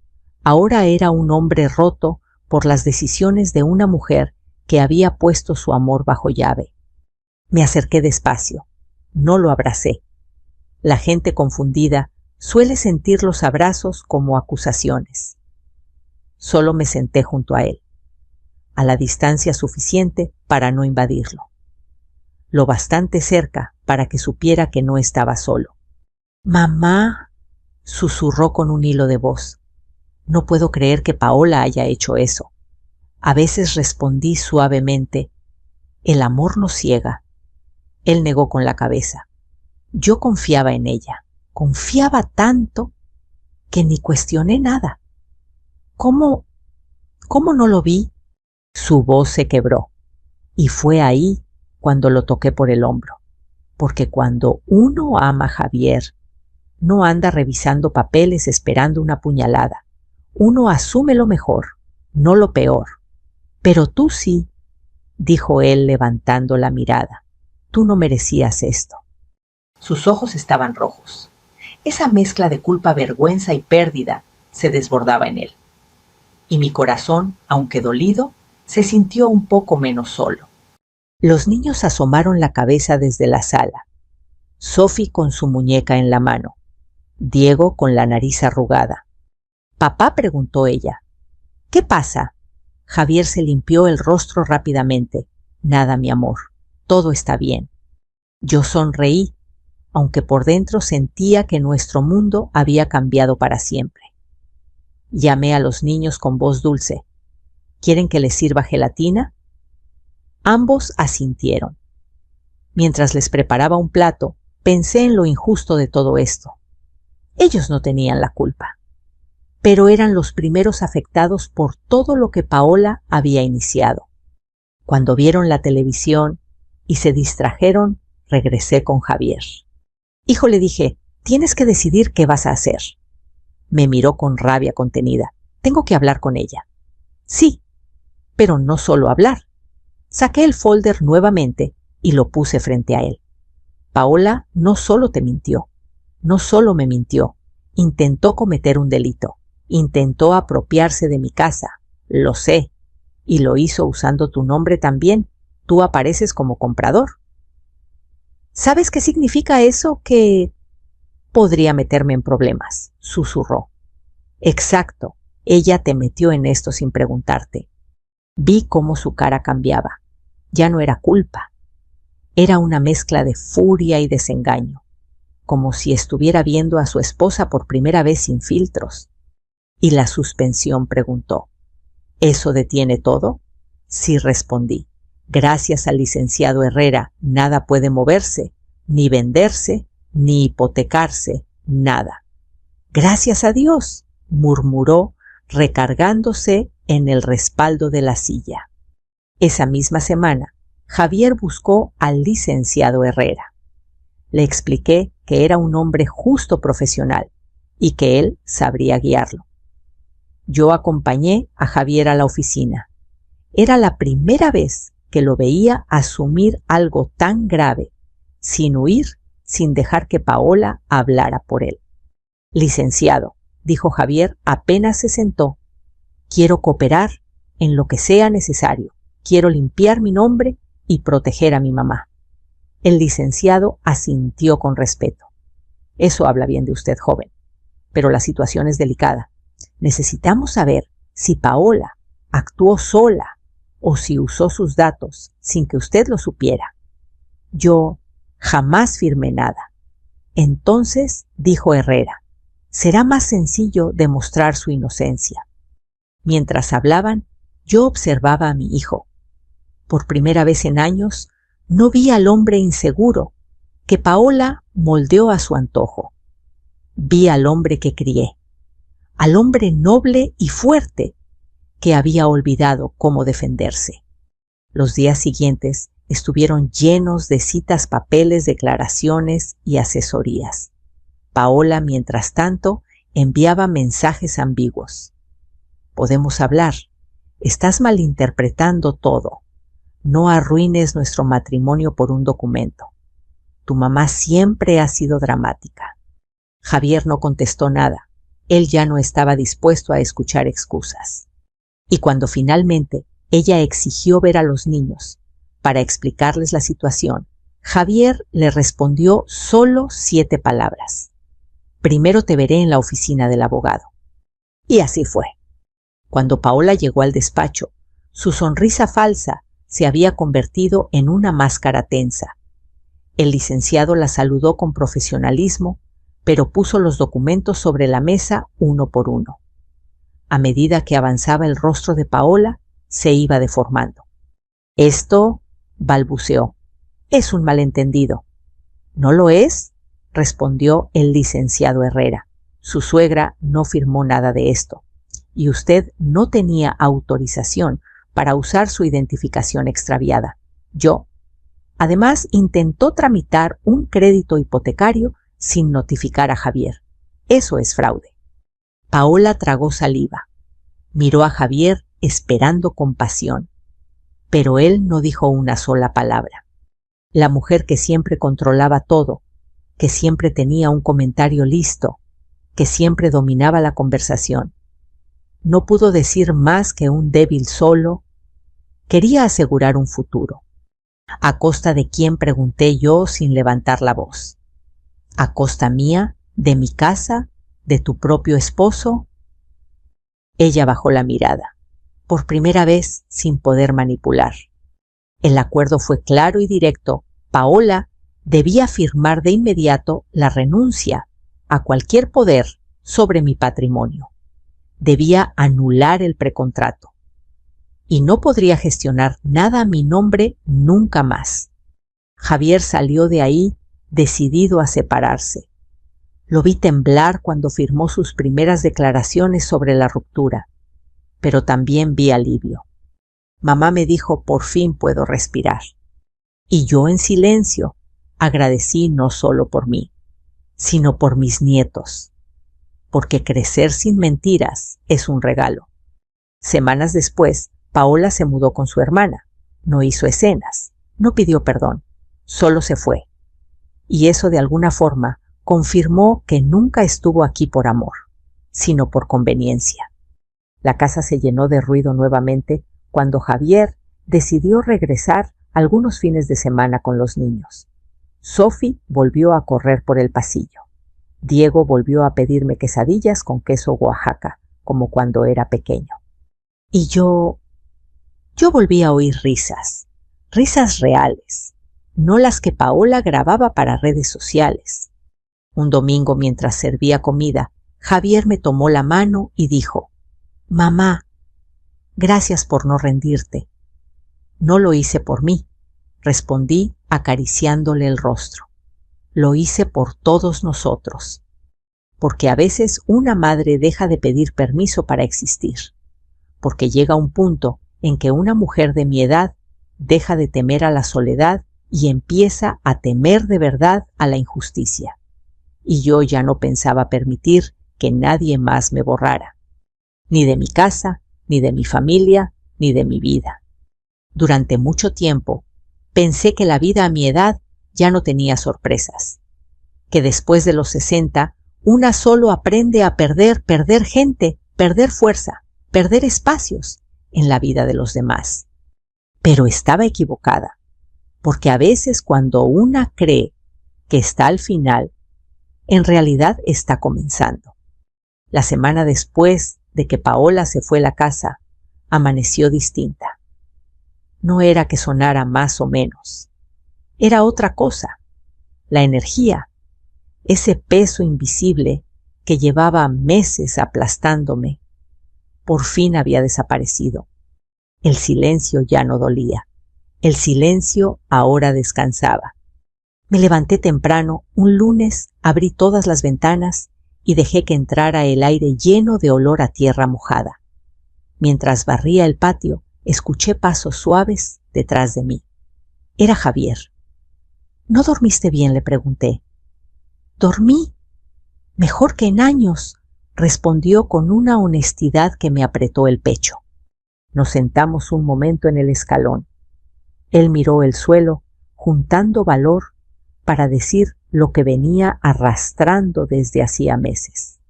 ahora era un hombre roto por las decisiones de una mujer que había puesto su amor bajo llave. Me acerqué despacio, no lo abracé. La gente confundida suele sentir los abrazos como acusaciones. Solo me senté junto a él, a la distancia suficiente para no invadirlo, lo bastante cerca para que supiera que no estaba solo. «Mamá», susurró con un hilo de voz. «No puedo creer que Paola haya hecho eso». A veces respondí suavemente, «El amor no ciega». Él negó con la cabeza. Yo confiaba en ella, confiaba tanto que ni cuestioné nada. ¿Cómo no lo vi? Su voz se quebró, y fue ahí cuando lo toqué por el hombro, porque cuando uno ama a Javier, no anda revisando papeles esperando una puñalada. Uno asume lo mejor, no lo peor. Pero tú sí, dijo él levantando la mirada. Tú no merecías esto. Sus ojos estaban rojos. Esa mezcla de culpa, vergüenza y pérdida se desbordaba en él. Y mi corazón, aunque dolido, se sintió un poco menos solo. Los niños asomaron la cabeza desde la sala. Sophie con su muñeca en la mano. Diego con la nariz arrugada. «¿Papá?», preguntó ella. «¿Qué pasa?». Javier se limpió el rostro rápidamente. «Nada, mi amor. Todo está bien». Yo sonreí, aunque por dentro sentía que nuestro mundo había cambiado para siempre. Llamé a los niños con voz dulce. «¿Quieren que les sirva gelatina?». Ambos asintieron. Mientras les preparaba un plato, pensé en lo injusto de todo esto. Ellos no tenían la culpa, pero eran los primeros afectados por todo lo que Paola había iniciado. Cuando vieron la televisión y se distrajeron, regresé con Javier. Hijo, le dije, tienes que decidir qué vas a hacer. Me miró con rabia contenida. Tengo que hablar con ella. Sí, pero no solo hablar. Saqué el folder nuevamente y lo puse frente a él. Paola no solo te mintió, no solo me mintió, intentó cometer un delito, intentó apropiarse de mi casa, lo sé, y lo hizo usando tu nombre también. Tú apareces como comprador. ¿Sabes qué significa eso? Que podría meterme en problemas, susurró. Exacto, ella te metió en esto sin preguntarte. Vi cómo su cara cambiaba. Ya no era culpa. Era una mezcla de furia y desengaño, como si estuviera viendo a su esposa por primera vez sin filtros. ¿Y la suspensión?, preguntó. ¿Eso detiene todo? Sí, respondí. Gracias al licenciado Herrera, nada puede moverse, ni venderse, ni hipotecarse, nada. Gracias a Dios, murmuró, recargándose en el respaldo de la silla. Esa misma semana, Javier buscó al licenciado Herrera. Le expliqué que era un hombre justo profesional y que él sabría guiarlo. Yo acompañé a Javier a la oficina. Era la primera vez que lo veía asumir algo tan grave, sin huir, sin dejar que Paola hablara por él. Licenciado, dijo Javier apenas se sentó, quiero cooperar en lo que sea necesario. Quiero limpiar mi nombre y proteger a mi mamá. El licenciado asintió con respeto. Eso habla bien de usted, joven. Pero la situación es delicada. Necesitamos saber si Paola actuó sola o si usó sus datos sin que usted lo supiera. Yo jamás firmé nada. Entonces, dijo Herrera, será más sencillo demostrar su inocencia. Mientras hablaban, yo observaba a mi hijo. Por primera vez en años, no vi al hombre inseguro que Paola moldeó a su antojo. Vi al hombre que crié, al hombre noble y fuerte que había olvidado cómo defenderse. Los días siguientes estuvieron llenos de citas, papeles, declaraciones y asesorías. Paola, mientras tanto, enviaba mensajes ambiguos. Podemos hablar. Estás malinterpretando todo. No arruines nuestro matrimonio por un documento. Tu mamá siempre ha sido dramática. Javier no contestó nada. Él ya no estaba dispuesto a escuchar excusas. Y cuando finalmente ella exigió ver a los niños para explicarles la situación, Javier le respondió solo 7 palabras. Primero te veré en la oficina del abogado. Y así fue. Cuando Paola llegó al despacho, su sonrisa falsa se había convertido en una máscara tensa. El licenciado la saludó con profesionalismo, pero puso los documentos sobre la mesa uno por uno. A medida que avanzaba el rostro de Paola, se iba deformando. Esto, balbuceó, es un malentendido. ¿No lo es?, respondió el licenciado Herrera. Su suegra no firmó nada de esto, y usted no tenía autorización para usar su identificación extraviada. Yo. Además, intentó tramitar un crédito hipotecario sin notificar a Javier. Eso es fraude. Paola tragó saliva. Miró a Javier esperando compasión, pero él no dijo una sola palabra. La mujer que siempre controlaba todo, que siempre tenía un comentario listo, que siempre dominaba la conversación. No pudo decir más que un débil solo. Quería asegurar un futuro. ¿A costa de quién?, pregunté yo sin levantar la voz. ¿A costa mía? ¿De mi casa? ¿De tu propio esposo? Ella bajó la mirada, por primera vez sin poder manipular. El acuerdo fue claro y directo. Paola debía firmar de inmediato la renuncia a cualquier poder sobre mi patrimonio. Debía anular el precontrato. Y no podría gestionar nada a mi nombre nunca más. Javier salió de ahí decidido a separarse. Lo vi temblar cuando firmó sus primeras declaraciones sobre la ruptura, pero también vi alivio. Mamá me dijo, por fin puedo respirar. Y yo en silencio agradecí no solo por mí, sino por mis nietos, porque crecer sin mentiras es un regalo. Semanas después, Paola se mudó con su hermana. No hizo escenas, no pidió perdón, solo se fue. Y eso de alguna forma confirmó que nunca estuvo aquí por amor, sino por conveniencia. La casa se llenó de ruido nuevamente cuando Javier decidió regresar algunos fines de semana con los niños. Sophie volvió a correr por el pasillo. Diego volvió a pedirme quesadillas con queso Oaxaca, como cuando era pequeño. Y yo volví a oír risas, risas reales, no las que Paola grababa para redes sociales. Un domingo, mientras servía comida, Javier me tomó la mano y dijo: «Mamá, gracias por no rendirte». «No lo hice por mí», respondí acariciándole el rostro. «Lo hice por todos nosotros». Porque a veces una madre deja de pedir permiso para existir. Porque llega un punto en que una mujer de mi edad deja de temer a la soledad y empieza a temer de verdad a la injusticia. Y yo ya no pensaba permitir que nadie más me borrara. Ni de mi casa, ni de mi familia, ni de mi vida. Durante mucho tiempo pensé que la vida a mi edad ya no tenía sorpresas. Que después de los 60, una solo aprende a perder gente, perder fuerza, perder espacios en la vida de los demás. Pero estaba equivocada, porque a veces cuando una cree que está al final, en realidad está comenzando. La semana después de que Paola se fue a la casa, amaneció distinta. No era que sonara más o menos, era otra cosa, la energía, ese peso invisible que llevaba meses aplastándome, por fin había desaparecido. El silencio ya no dolía. El silencio ahora descansaba. Me levanté temprano, un lunes, abrí todas las ventanas y dejé que entrara el aire lleno de olor a tierra mojada. Mientras barría el patio, escuché pasos suaves detrás de mí. Era Javier. ¿No dormiste bien?, le pregunté. «Dormí mejor que en años», respondió con una honestidad que me apretó el pecho. Nos sentamos un momento en el escalón. Él miró el suelo, juntando valor para decir lo que venía arrastrando desde hacía meses.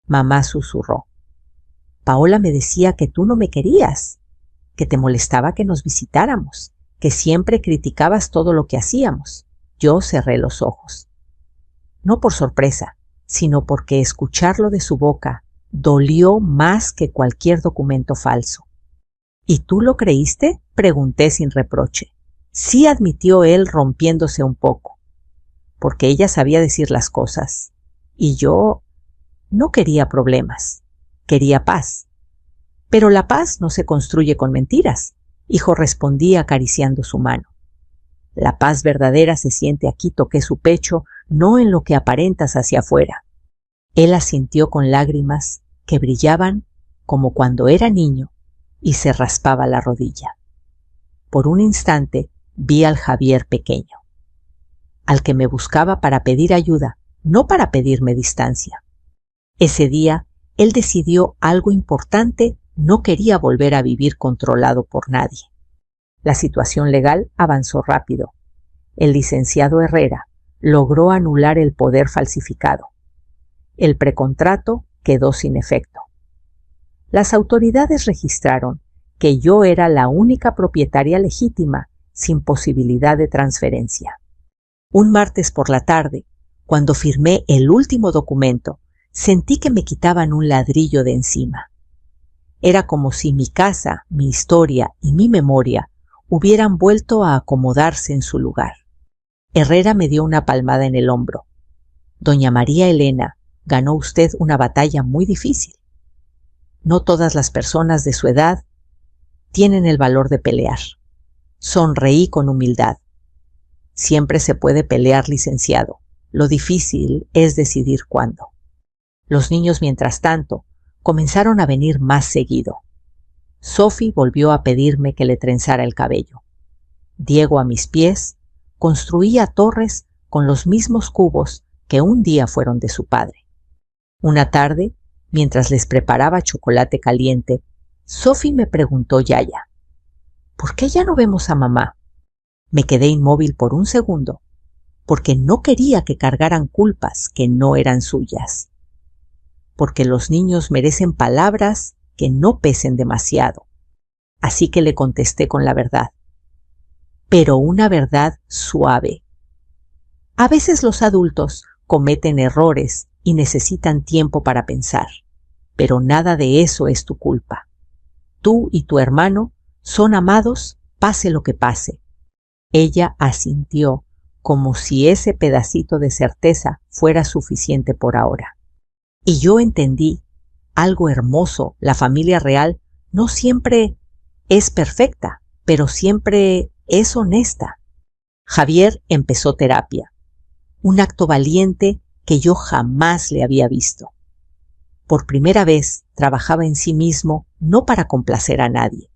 Mamá susurró: «Paola me decía que tú no me querías, que te molestaba que nos visitáramos, que siempre criticabas todo lo que hacíamos». Yo cerré los ojos. No por sorpresa, sino porque escucharlo de su boca dolió más que cualquier documento falso. «¿Y tú lo creíste?», pregunté sin reproche. Sí, admitió él, rompiéndose un poco, porque ella sabía decir las cosas, y yo no quería problemas, quería paz. «Pero la paz no se construye con mentiras», hijo, respondí acariciando su mano. «La paz verdadera se siente aquí», toqué su pecho, «no en lo que aparentas hacia afuera». Él asintió con lágrimas que brillaban como cuando era niño y se raspaba la rodilla. Por un instante vi al Javier pequeño, al que me buscaba para pedir ayuda, no para pedirme distancia. Ese día él decidió algo importante, no quería volver a vivir controlado por nadie. La situación legal avanzó rápido. El licenciado Herrera logró anular el poder falsificado. El precontrato quedó sin efecto. Las autoridades registraron que yo era la única propietaria legítima, sin posibilidad de transferencia. Un martes por la tarde, cuando firmé el último documento, sentí que me quitaban un ladrillo de encima. Era como si mi casa, mi historia y mi memoria hubieran vuelto a acomodarse en su lugar. Herrera me dio una palmada en el hombro. «Doña María Elena, ganó usted una batalla muy difícil. No todas las personas de su edad tienen el valor de pelear». Sonreí con humildad. «Siempre se puede pelear, licenciado. Lo difícil es decidir cuándo». Los niños, mientras tanto, comenzaron a venir más seguido. Sophie volvió a pedirme que le trenzara el cabello. Diego, a mis pies, construía torres con los mismos cubos que un día fueron de su padre. Una tarde, mientras les preparaba chocolate caliente, Sophie me preguntó Yaya, ¿por qué ya no vemos a mamá? Me quedé inmóvil por un segundo, porque no quería que cargaran culpas que no eran suyas. Porque los niños merecen palabras que no pesen demasiado. Así que le contesté con la verdad. Pero una verdad suave. A veces los adultos cometen errores y necesitan tiempo para pensar, pero nada de eso es tu culpa. Tú y tu hermano son amados, pase lo que pase. Ella asintió como si ese pedacito de certeza fuera suficiente por ahora. Y yo entendí algo hermoso. La familia real no siempre es perfecta, pero siempre es honesta. Javier empezó terapia, un acto valiente que yo jamás le había visto. Por primera vez trabajaba en sí mismo, no para complacer a nadie.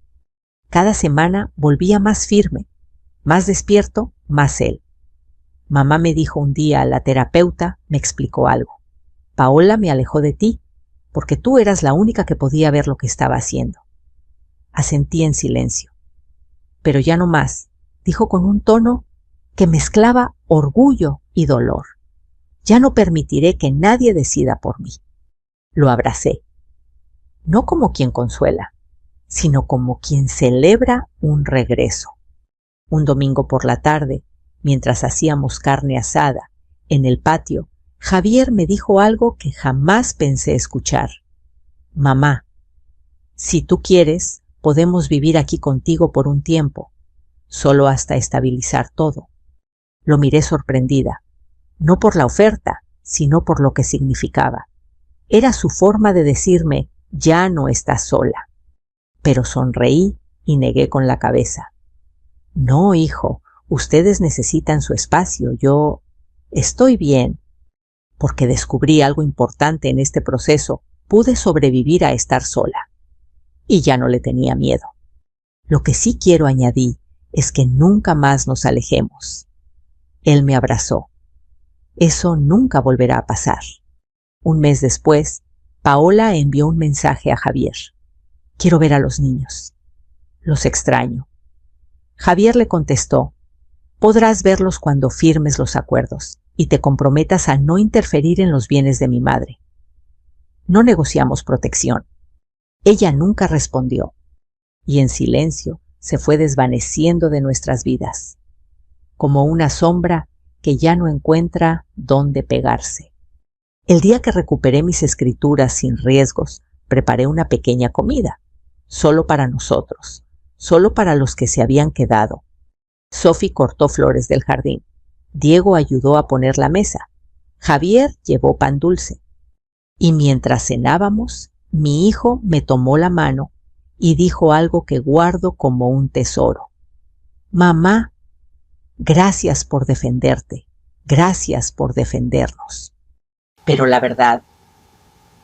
Cada semana volvía más firme, más despierto, más él. Mamá me dijo un día, la terapeuta me explicó algo. Paola me alejó de ti, porque tú eras la única que podía ver lo que estaba haciendo. Asentí en silencio. Pero ya no más, dijo con un tono que mezclaba orgullo y dolor. Ya no permitiré que nadie decida por mí. Lo abracé, no como quien consuela, sino como quien celebra un regreso. Un domingo por la tarde, mientras hacíamos carne asada en el patio, Javier me dijo algo que jamás pensé escuchar. Mamá, si tú quieres, podemos vivir aquí contigo por un tiempo, solo hasta estabilizar todo. Lo miré sorprendida, no por la oferta, sino por lo que significaba. Era su forma de decirme, ya no estás sola. Pero sonreí y negué con la cabeza. No, hijo, ustedes necesitan su espacio, yo estoy bien. Porque descubrí algo importante en este proceso, pude sobrevivir a estar sola. Y ya no le tenía miedo. Lo que sí quiero, añadí, es que nunca más nos alejemos. Él me abrazó. Eso nunca volverá a pasar. Un mes después, Paola envió un mensaje a Javier. Quiero ver a los niños. Los extraño. Javier le contestó, podrás verlos cuando firmes los acuerdos y te comprometas a no interferir en los bienes de mi madre. No negociamos protección. Ella nunca respondió, y en silencio se fue desvaneciendo de nuestras vidas, como una sombra que ya no encuentra dónde pegarse. El día que recuperé mis escrituras sin riesgos, preparé una pequeña comida, solo para nosotros, solo para los que se habían quedado. Sophie cortó flores del jardín. Diego ayudó a poner la mesa. Javier llevó pan dulce. Y mientras cenábamos, mi hijo me tomó la mano y dijo algo que guardo como un tesoro. Mamá, gracias por defenderte, gracias por defendernos. Pero la verdad,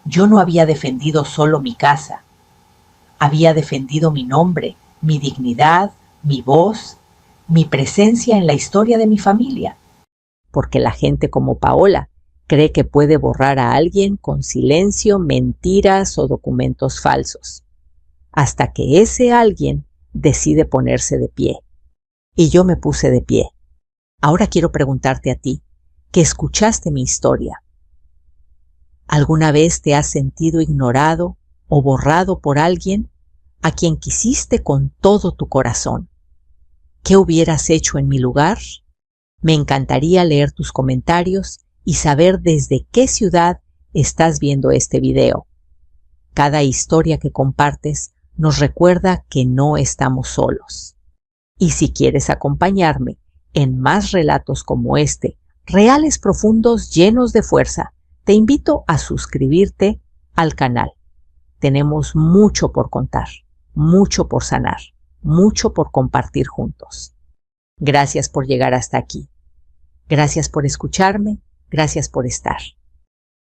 yo no había defendido solo mi casa. Había defendido mi nombre, mi dignidad, mi voz, mi presencia en la historia de mi familia. Porque la gente como Paola cree que puede borrar a alguien con silencio, mentiras o documentos falsos, hasta que ese alguien decide ponerse de pie. Y yo me puse de pie. Ahora quiero preguntarte a ti, que escuchaste mi historia. ¿Alguna vez te has sentido ignorado o borrado por alguien a quien quisiste con todo tu corazón? ¿Qué hubieras hecho en mi lugar? Me encantaría leer tus comentarios y saber desde qué ciudad estás viendo este video. Cada historia que compartes nos recuerda que no estamos solos. Y si quieres acompañarme en más relatos como este, reales, profundos, llenos de fuerza, te invito a suscribirte al canal. Tenemos mucho por contar, mucho por sanar, mucho por compartir juntos. Gracias por llegar hasta aquí. Gracias por escucharme, gracias por estar.